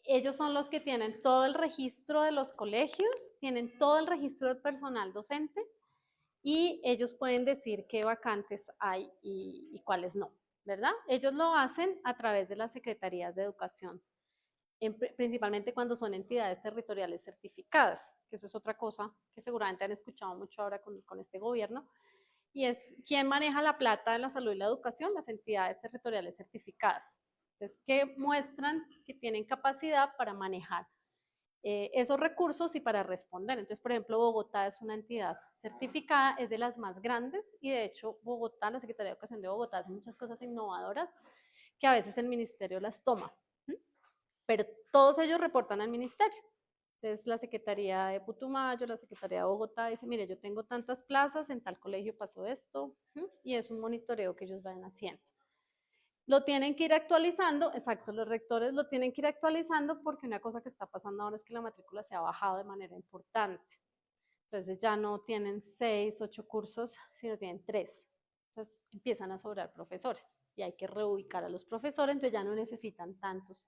Ellos son los que tienen todo el registro de los colegios, tienen todo el registro del personal docente y ellos pueden decir qué vacantes hay y cuáles no, ¿verdad? Ellos lo hacen a través de las secretarías de educación, principalmente cuando son entidades territoriales certificadas, que eso es otra cosa que seguramente han escuchado mucho ahora con este gobierno, y es quién maneja la plata de la salud y la educación, las entidades territoriales certificadas. Entonces, que muestran que tienen capacidad para manejar esos recursos y para responder. Entonces, por ejemplo, Bogotá es una entidad certificada, es de las más grandes y de hecho Bogotá, la Secretaría de Educación de Bogotá hace muchas cosas innovadoras que a veces el ministerio las toma, ¿sí? Pero todos ellos reportan al ministerio. Entonces, la Secretaría de Putumayo, la Secretaría de Bogotá dice, mire, yo tengo tantas plazas, en tal colegio pasó esto, y es un monitoreo que ellos van haciendo. Lo tienen que ir actualizando, exacto, los rectores lo tienen que ir actualizando porque una cosa que está pasando ahora es que la matrícula se ha bajado de manera importante. Entonces ya no tienen 6, 8 cursos, sino tienen 3. Entonces empiezan a sobrar profesores y hay que reubicar a los profesores, entonces ya no necesitan tantos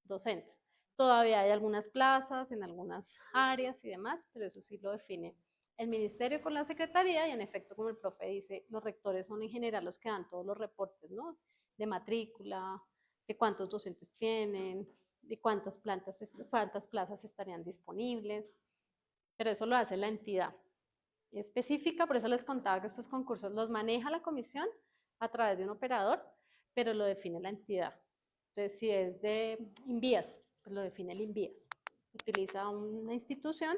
docentes. Todavía hay algunas plazas en algunas áreas y demás, pero eso sí lo define el ministerio con la secretaría y en efecto, como el profe dice, los rectores son en general los que dan todos los reportes, ¿no? De matrícula, de cuántos docentes tienen, de cuántas plazas estarían disponibles, pero eso lo hace la entidad específica, por eso les contaba que estos concursos los maneja la comisión a través de un operador, pero lo define la entidad. Entonces, si es de INVIAS, pues lo define el INVIAS. Utiliza una institución,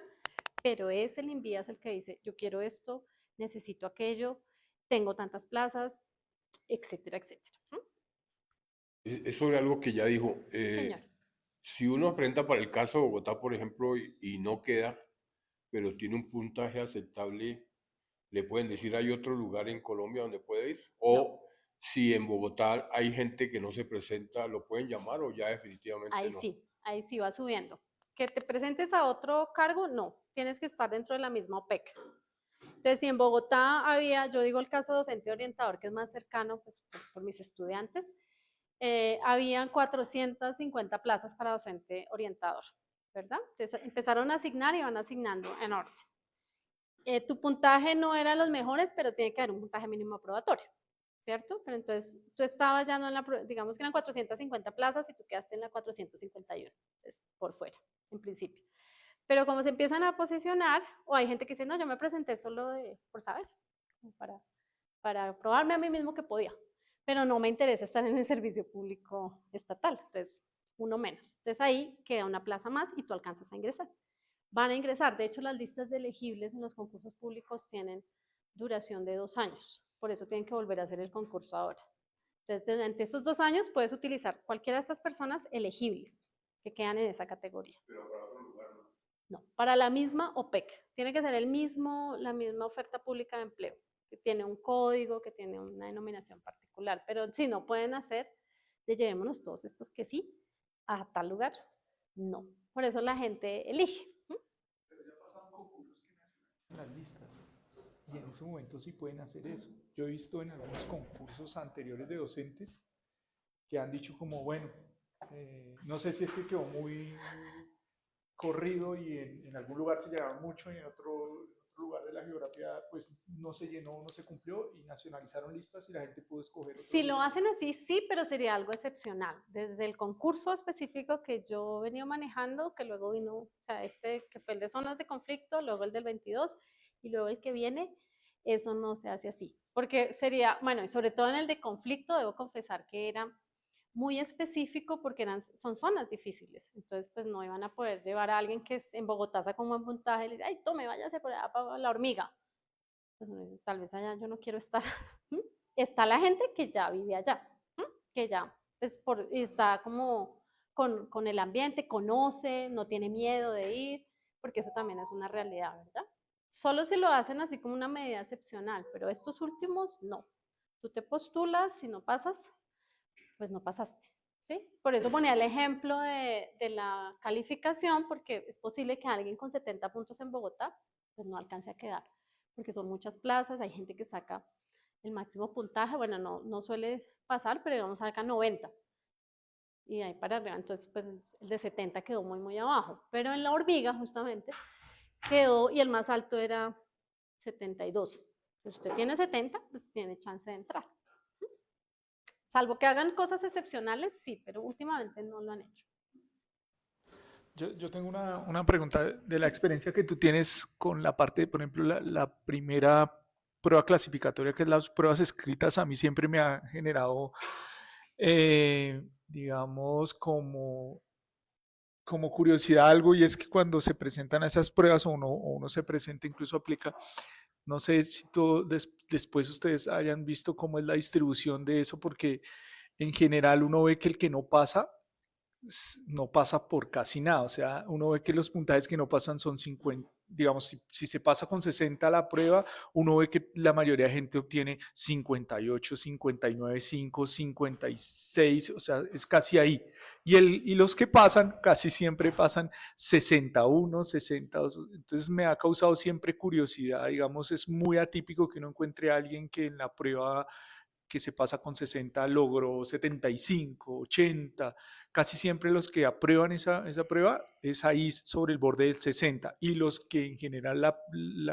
pero es el INVIAS el que dice, yo quiero esto, necesito aquello, tengo tantas plazas, etcétera, etcétera. Es sobre algo que ya dijo. Señor. Si uno presenta para el caso de Bogotá, por ejemplo, y no queda, pero tiene un puntaje aceptable, le pueden decir hay otro lugar en Colombia donde puede ir. O si en Bogotá hay gente que no se presenta, ¿lo pueden llamar o ya definitivamente no? Ahí sí va subiendo. Que te presentes a otro cargo, no, tienes que estar dentro de la misma OPEC. Entonces, si en Bogotá había, yo digo el caso docente orientador, que es más cercano pues, por mis estudiantes, habían 450 plazas para docente orientador, ¿verdad? Entonces, empezaron a asignar y van asignando en orden. Tu puntaje no era los mejores, pero tiene que haber un puntaje mínimo aprobatorio, ¿cierto? Pero entonces tú estabas ya no en la, digamos que eran 450 plazas y tú quedaste en la 451, entonces, por fuera, en principio. Pero como se empiezan a posicionar, o hay gente que dice, no, yo me presenté solo por saber, para probarme a mí mismo que podía, pero no me interesa estar en el servicio público estatal, entonces uno menos. Entonces ahí queda una plaza más y tú alcanzas a ingresar. Van a ingresar, de hecho las listas de elegibles en los concursos públicos tienen duración de 2 años, por eso tienen que volver a hacer el concurso ahora. Entonces, durante esos 2 años puedes utilizar cualquiera de estas personas elegibles que quedan en esa categoría. Pero para otro lugar no. No, para la misma OPEC. Tiene que ser la misma oferta pública de empleo, que tiene un código, que tiene una denominación particular. Pero si no pueden hacer, de llevémonos todos estos que sí a tal lugar, no. Por eso la gente elige. Pero ya pasaron concursos que nacionalizan las listas y en ese momento sí pueden hacer eso. Yo he visto en algunos concursos anteriores de docentes que han dicho como, bueno, no sé si es que quedó muy corrido y en algún lugar se llegaba mucho y en otro lugar de la geografía pues no se llenó, no se cumplió y nacionalizaron listas y la gente pudo escoger. Si lo hacen así, sí, pero sería algo excepcional. Desde el concurso específico que yo venía manejando, que luego vino, o sea, este que fue el de zonas de conflicto, luego el del 22 y luego el que viene, eso no se hace así. Porque sería, bueno, y sobre todo en el de conflicto, debo confesar que era muy específico porque son zonas difíciles. Entonces, pues no iban a poder llevar a alguien que en Bogotá saca un buen puntaje y le dice, ay, tome, váyase por allá para La Hormiga. Pues uno dice, tal vez allá yo no quiero estar. Está la gente que ya vive allá, que ya pues, está como con el ambiente, conoce, no tiene miedo de ir, porque eso también es una realidad, ¿verdad? Solo si lo hacen así como una medida excepcional, pero estos últimos no. Tú te postulas, si no pasas, pues no pasaste, ¿sí? Por eso ponía el ejemplo de la calificación, porque es posible que alguien con 70 puntos en Bogotá, pues no alcance a quedar, porque son muchas plazas, hay gente que saca el máximo puntaje, bueno, no suele pasar, pero digamos saca 90, y de ahí para arriba, entonces pues el de 70 quedó muy abajo, pero en La Hormiga justamente quedó, y el más alto era 72. Si usted tiene 70, pues tiene chance de entrar. Salvo que hagan cosas excepcionales, sí, pero últimamente no lo han hecho. Yo tengo una pregunta de la experiencia que tú tienes con la parte, por ejemplo, la primera prueba clasificatoria, que es las pruebas escritas. A mí siempre me ha generado, digamos, como curiosidad algo, y es que cuando se presentan esas pruebas o uno se presenta, incluso aplica, no sé si después ustedes hayan visto cómo es la distribución de eso, porque en general uno ve que el que no pasa por casi nada. O sea, uno ve que los puntajes que no pasan son 50, digamos, si se pasa con 60 la prueba, uno ve que la mayoría de gente obtiene 58, 59, 5, 56, o sea, es casi ahí. Y los que pasan, casi siempre pasan 61, 62. Entonces me ha causado siempre curiosidad, digamos, es muy atípico que uno encuentre a alguien que en la prueba que se pasa con 60 logró 75, 80. Casi siempre los que aprueban esa prueba es ahí sobre el borde del 60, y los que en general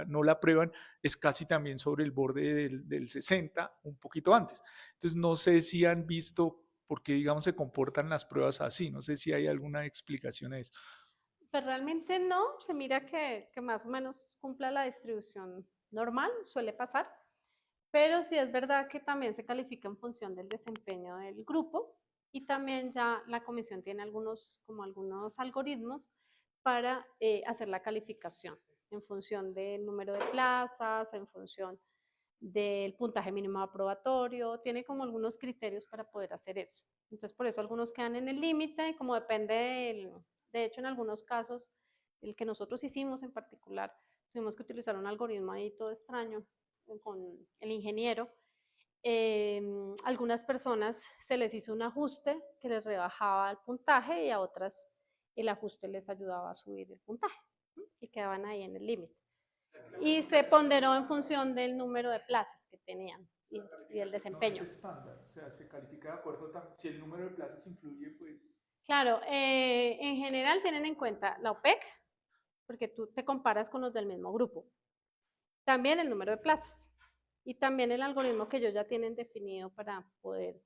no la aprueban es casi también sobre el borde del 60, un poquito antes. Entonces no sé si han visto por qué, digamos, se comportan las pruebas así. No sé si hay alguna explicación a eso. Pues realmente no, se mira que más o menos cumpla la distribución normal, suele pasar, pero sí es verdad que también se califica en función del desempeño del grupo, y también ya la comisión tiene algunos algoritmos para hacer la calificación en función del número de plazas, en función del puntaje mínimo aprobatorio, tiene como algunos criterios para poder hacer eso. Entonces, por eso algunos quedan en el límite, como depende de hecho, en algunos casos, el que nosotros hicimos en particular, tuvimos que utilizar un algoritmo ahí todo extraño con el ingeniero. Algunas personas se les hizo un ajuste que les rebajaba el puntaje, y a otras el ajuste les ayudaba a subir el puntaje, y quedaban ahí en el límite. Y se ponderó en función del número de plazas que tenían y el desempeño. No es estándar, o sea, se califica de acuerdo también. Si el número de plazas influye, pues. Claro, en general tienen en cuenta la OPEC, porque tú te comparas con los del mismo grupo. También el número de plazas y también el algoritmo que ellos ya tienen definido para poder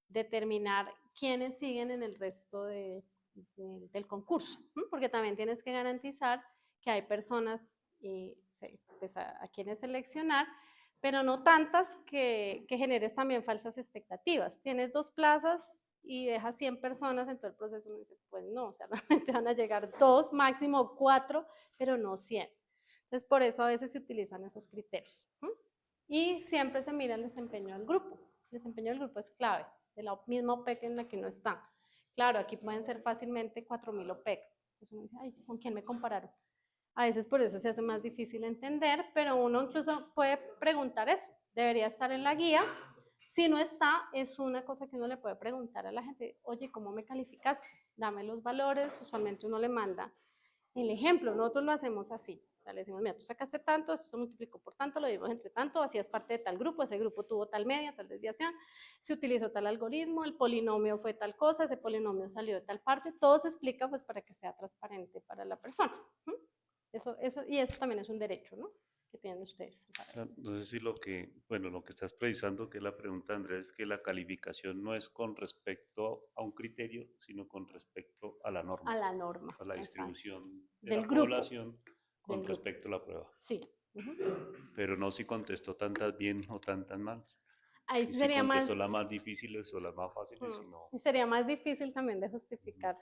determinar quiénes siguen en el resto del concurso, porque también tienes que garantizar que hay personas pues a quienes seleccionar, pero no tantas que generes también falsas expectativas. Tienes 2 plazas y dejas 100 personas en todo el proceso, uno dice, pues no, o sea, realmente van a llegar 2, máximo 4, pero no 100. Entonces, por eso a veces se utilizan esos criterios. Y siempre se mira el desempeño del grupo. El desempeño del grupo es clave, de la misma OPEC en la que uno está. Claro, aquí pueden ser fácilmente 4.000 OPECs. Entonces uno dice, ay, ¿con quién me compararon? A veces por eso se hace más difícil entender, pero uno incluso puede preguntar eso. Debería estar en la guía. Si no está, es una cosa que uno le puede preguntar a la gente, oye, ¿cómo me calificaste? Dame los valores. Usualmente uno le manda el ejemplo, nosotros lo hacemos así. O sea, le decimos, mira, tú sacaste tanto, esto se multiplicó por tanto, lo dividimos entre tanto, hacías parte de tal grupo, ese grupo tuvo tal media, tal desviación, se utilizó tal algoritmo, el polinomio fue tal cosa, ese polinomio salió de tal parte, todo se explica pues para que sea transparente para la persona. Y eso también es un derecho, ¿no?, que tienen ustedes. O sea, no sé si lo que estás precisando, que es la pregunta, Andrés, es que la calificación no es con respecto a un criterio, sino con respecto a la norma, A la norma. a la distribución de del la grupo, población con del respecto a la prueba. Sí. Pero no si contestó tantas bien o tantas mal. Ahí Y sí si sería más, contestó las más difíciles o las más fáciles, y no. y sería más difícil también de justificar.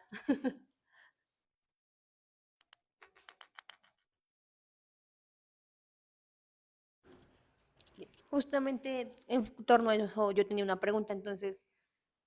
Justamente en torno a eso yo tenía una pregunta, entonces,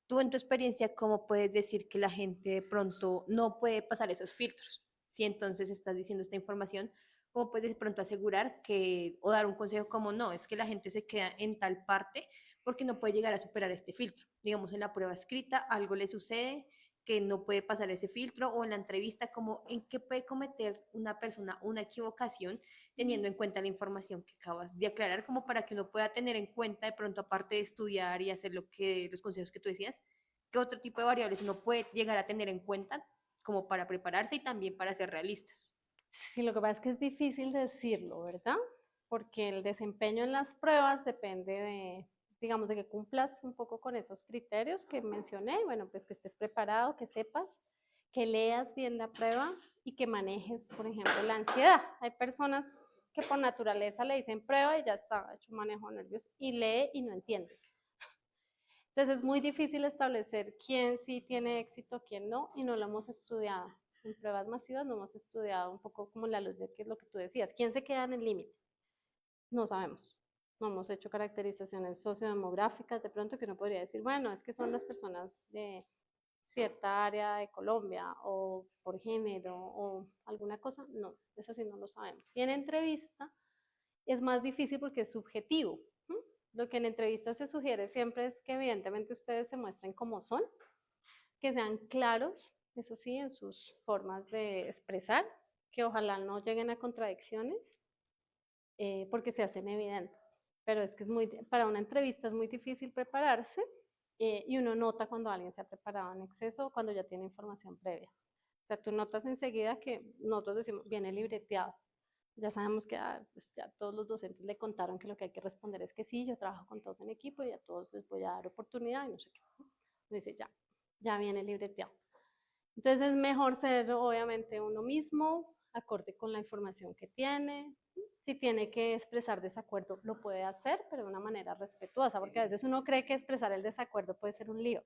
tú en tu experiencia, ¿cómo puedes decir que la gente de pronto no puede pasar esos filtros? Si entonces estás diciendo esta información, ¿cómo puedes de pronto asegurar que, o dar un consejo como no, es que la gente se queda en tal parte porque no puede llegar a superar este filtro? Digamos, en la prueba escrita algo le sucede que no puede pasar ese filtro, o en la entrevista, como en qué puede cometer una persona una equivocación teniendo en cuenta la información que acabas de aclarar, como para que uno pueda tener en cuenta de pronto, aparte de estudiar y hacer los consejos que tú decías, qué otro tipo de variables uno puede llegar a tener en cuenta como para prepararse y también para ser realistas. Sí, lo que pasa es que es difícil decirlo, ¿verdad? Porque el desempeño en las pruebas depende de, digamos, de que cumplas un poco con esos criterios que mencioné, bueno, pues que estés preparado, que sepas, que leas bien la prueba y que manejes, por ejemplo, la ansiedad. Hay personas que por naturaleza le dicen prueba y ya está, hecho un manejo de nervios, y lee y no entiende. Entonces es muy difícil establecer quién sí tiene éxito, quién no, y no lo hemos estudiado. En pruebas masivas no hemos estudiado un poco como la luz de qué es lo que tú decías. ¿Quién se queda en el límite? No sabemos. No hemos hecho caracterizaciones sociodemográficas de pronto que uno podría decir, bueno, es que son las personas de cierta área de Colombia o por género o alguna cosa. No, eso sí no lo sabemos. Y en entrevista es más difícil porque es subjetivo. ¿Mm? Lo que en entrevistas se sugiere siempre es que evidentemente ustedes se muestren como son, que sean claros, eso sí, en sus formas de expresar, que ojalá no lleguen a contradicciones, porque se hacen evidentes. Pero es que para una entrevista es muy difícil prepararse, y uno nota cuando alguien se ha preparado en exceso o cuando ya tiene información previa. O sea, tú notas enseguida que nosotros decimos, viene libreteado. Ya sabemos que pues ya todos los docentes le contaron que lo que hay que responder es que sí, yo trabajo con todos en equipo y a todos les voy a dar oportunidad y no sé qué. Me dice, ya viene libreteado. Entonces es mejor ser obviamente uno mismo, acorde con la información que tiene. Si tiene que expresar desacuerdo, lo puede hacer, pero de una manera respetuosa, porque a veces uno cree que expresar el desacuerdo puede ser un lío.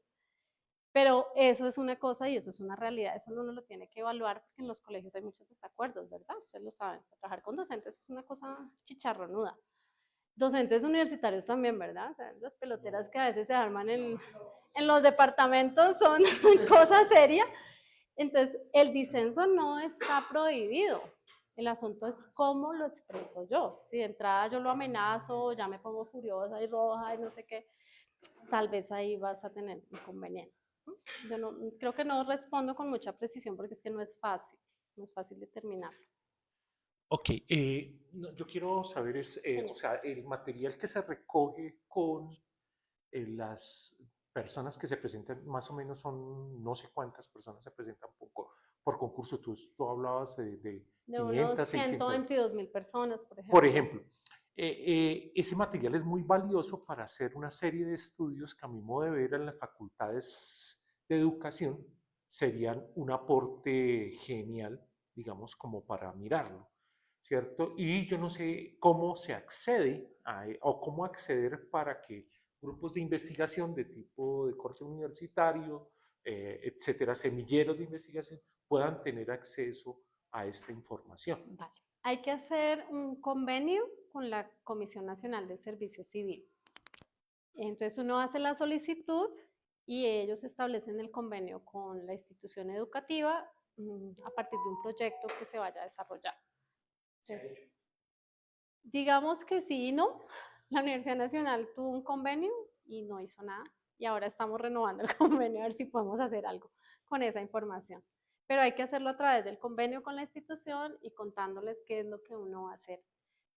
Pero eso es una cosa y eso es una realidad, eso uno lo tiene que evaluar porque en los colegios hay muchos desacuerdos, ¿verdad? Ustedes lo saben, trabajar con docentes es una cosa chicharronuda. Docentes universitarios también, ¿verdad? O sea, las peloteras que a veces se arman en los departamentos son cosas serias. Entonces, el disenso no está prohibido. El asunto es cómo lo expreso yo. Si de entrada yo lo amenazo, ya me pongo furiosa y roja y no sé qué, tal vez ahí vas a tener inconvenientes. Yo no, creo que no respondo con mucha precisión porque es que no es fácil determinar. Ok, yo quiero saber o Señor. sea, el material que se recoge con las personas que se presentan, más o menos son no sé cuántas personas se presentan por concurso. Tú hablabas de De unos 500, 600. 122.000 personas, por ejemplo. Por ejemplo, ese material es muy valioso para hacer una serie de estudios que a mi modo de ver en las facultades de educación serían un aporte genial, digamos, como para mirarlo, ¿cierto? Y yo no sé cómo se accede o cómo acceder para que grupos de investigación de tipo de corte universitario, etcétera, semilleros de investigación, puedan tener acceso a esta información. Vale. Hay que hacer un convenio con la Comisión Nacional de Servicio Civil. Entonces uno hace la solicitud y ellos establecen el convenio con la institución educativa, a partir de un proyecto que se vaya a desarrollar. Entonces, digamos que sí y no. La Universidad Nacional tuvo un convenio y no hizo nada. Y ahora estamos renovando el convenio a ver si podemos hacer algo con esa información. Pero hay que hacerlo a través del convenio con la institución y contándoles qué es lo que uno va a hacer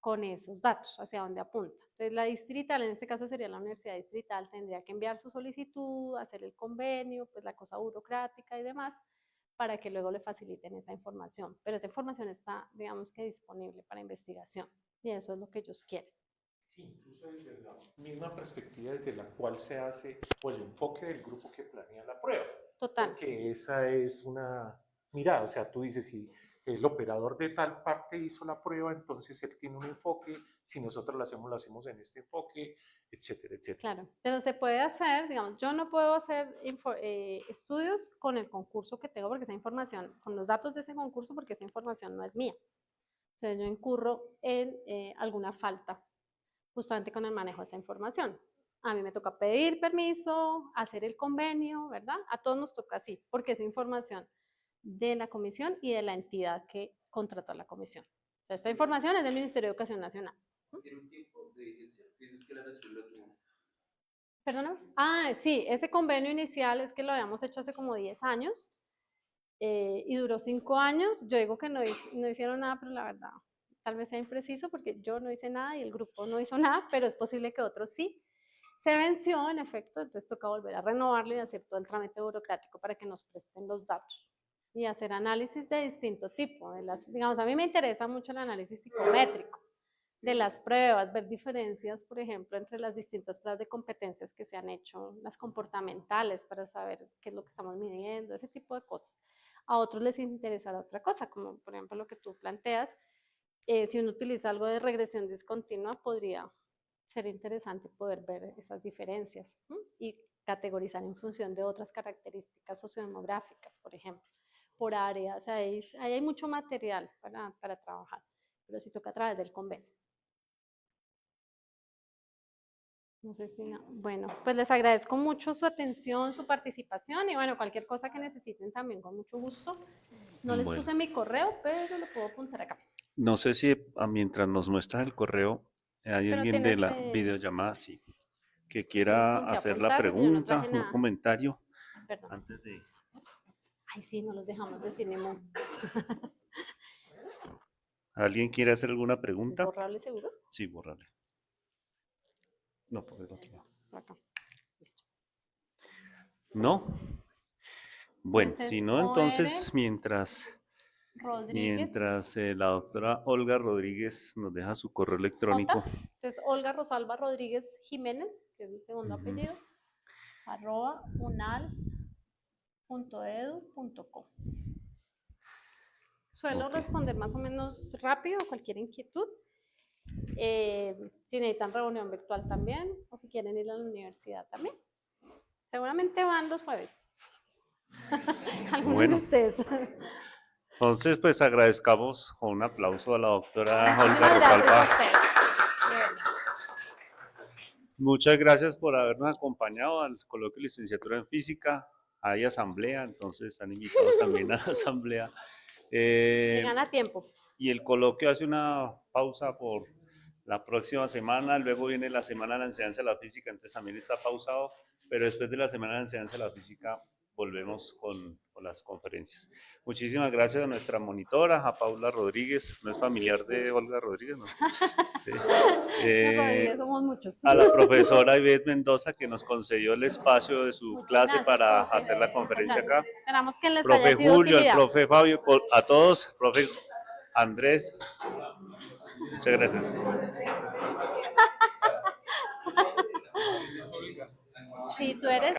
con esos datos, hacia dónde apunta. Entonces la distrital, en este caso sería la universidad distrital, tendría que enviar su solicitud, hacer el convenio, pues la cosa burocrática y demás, para que luego le faciliten esa información. Pero esa información está, digamos que disponible para investigación y eso es lo que ellos quieren. Sí, incluso desde la misma perspectiva desde la cual se hace o el enfoque del grupo que planea la prueba. Total. Porque esa es una mirada, o sea, tú dices, si que el operador de tal parte hizo la prueba, entonces él tiene un enfoque, si nosotros lo hacemos en este enfoque, etcétera, etcétera. Claro, pero se puede hacer, digamos, yo no puedo hacer estudios con el concurso que tengo porque esa información, con los datos de ese concurso porque esa información no es mía. Entonces yo incurro en alguna falta justamente con el manejo de esa información. A mí me toca pedir permiso, hacer el convenio, ¿verdad? A todos nos toca así, porque es información de la comisión y de la entidad que contrató a la comisión. O sea, esta información es del Ministerio de Educación Nacional. ¿Tiene un tiempo de vigencia? Dices que la nación lo tuvo. Perdóname. Ah, sí, ese convenio inicial es que lo habíamos hecho hace como 10 años y duró 5 años. Yo digo que no hicieron nada, pero la verdad, tal vez sea impreciso porque yo no hice nada y el grupo no hizo nada, pero es posible que otros sí. Se venció, en efecto, entonces toca volver a renovarlo y hacer todo el trámite burocrático para que nos presten los datos y hacer análisis de distinto tipo. Digamos, a mí me interesa mucho el análisis psicométrico de las pruebas, ver diferencias, por ejemplo, entre las distintas pruebas de competencias que se han hecho, las comportamentales, para saber qué es lo que estamos midiendo, ese tipo de cosas. A otros les interesará otra cosa, como por ejemplo lo que tú planteas. Si uno utiliza algo de regresión discontinua, podría ser interesante poder ver esas diferencias y categorizar en función de otras características sociodemográficas, por ejemplo, por áreas. Ahí hay mucho material para trabajar, pero sí toca a través del convenio. No sé si no. Bueno, pues les agradezco mucho su atención, su participación y bueno, cualquier cosa que necesiten también con mucho gusto. No les Bueno. puse mi correo, pero lo puedo apuntar acá. No sé si mientras nos muestras el correo, hay Pero alguien de tienes, la videollamada, sí, que tienes quiera con qué hacer la apuntar, porque yo no pregunta, traje un nada. comentario Perdón. antes de... Ay, sí, no los dejamos decir ni modo. ¿Alguien quiere hacer alguna ¿Es pregunta? borrable seguro? Sí, borrable. No, por el otro lado. Por acá. Listo. ¿No? Bueno, Entonces, si no, entonces mientras Rodríguez la doctora Olga Rodríguez nos deja su correo electrónico. J. Entonces, Olga Rosalba Rodríguez Jiménez, que es mi segundo apellido, @unal.edu.co. Suelo Ok. responder más o menos rápido cualquier inquietud. Si necesitan reunión virtual también, o si quieren ir a la universidad también. Seguramente van los jueves. Algunos Bueno. de ustedes. Entonces, pues agradezcamos con un aplauso a la doctora Olga Muchísimas gracias a Rosalba. ustedes. De verdad. Muchas gracias por habernos acompañado al coloquio de licenciatura en física. Hay asamblea, entonces están invitados también a la asamblea. Llegan a tiempo. Y el coloquio hace una pausa por la próxima semana, luego viene la semana de la enseñanza de la física, entonces también está pausado, pero después de la semana de la enseñanza de la física volvemos con las conferencias. Muchísimas gracias a nuestra monitora, a Paula Rodríguez, no es familiar de Olga Rodríguez, ¿no? Sí. Rodríguez, somos muchos. A la profesora Ivette Mendoza que nos concedió el espacio de su Muchas clase gracias, para profe. hacer la conferencia acá. Esperamos que les Profe haya sido Julio, el utilidad. profe Fabio, a todos, profe Andrés, muchas gracias. Si tú eres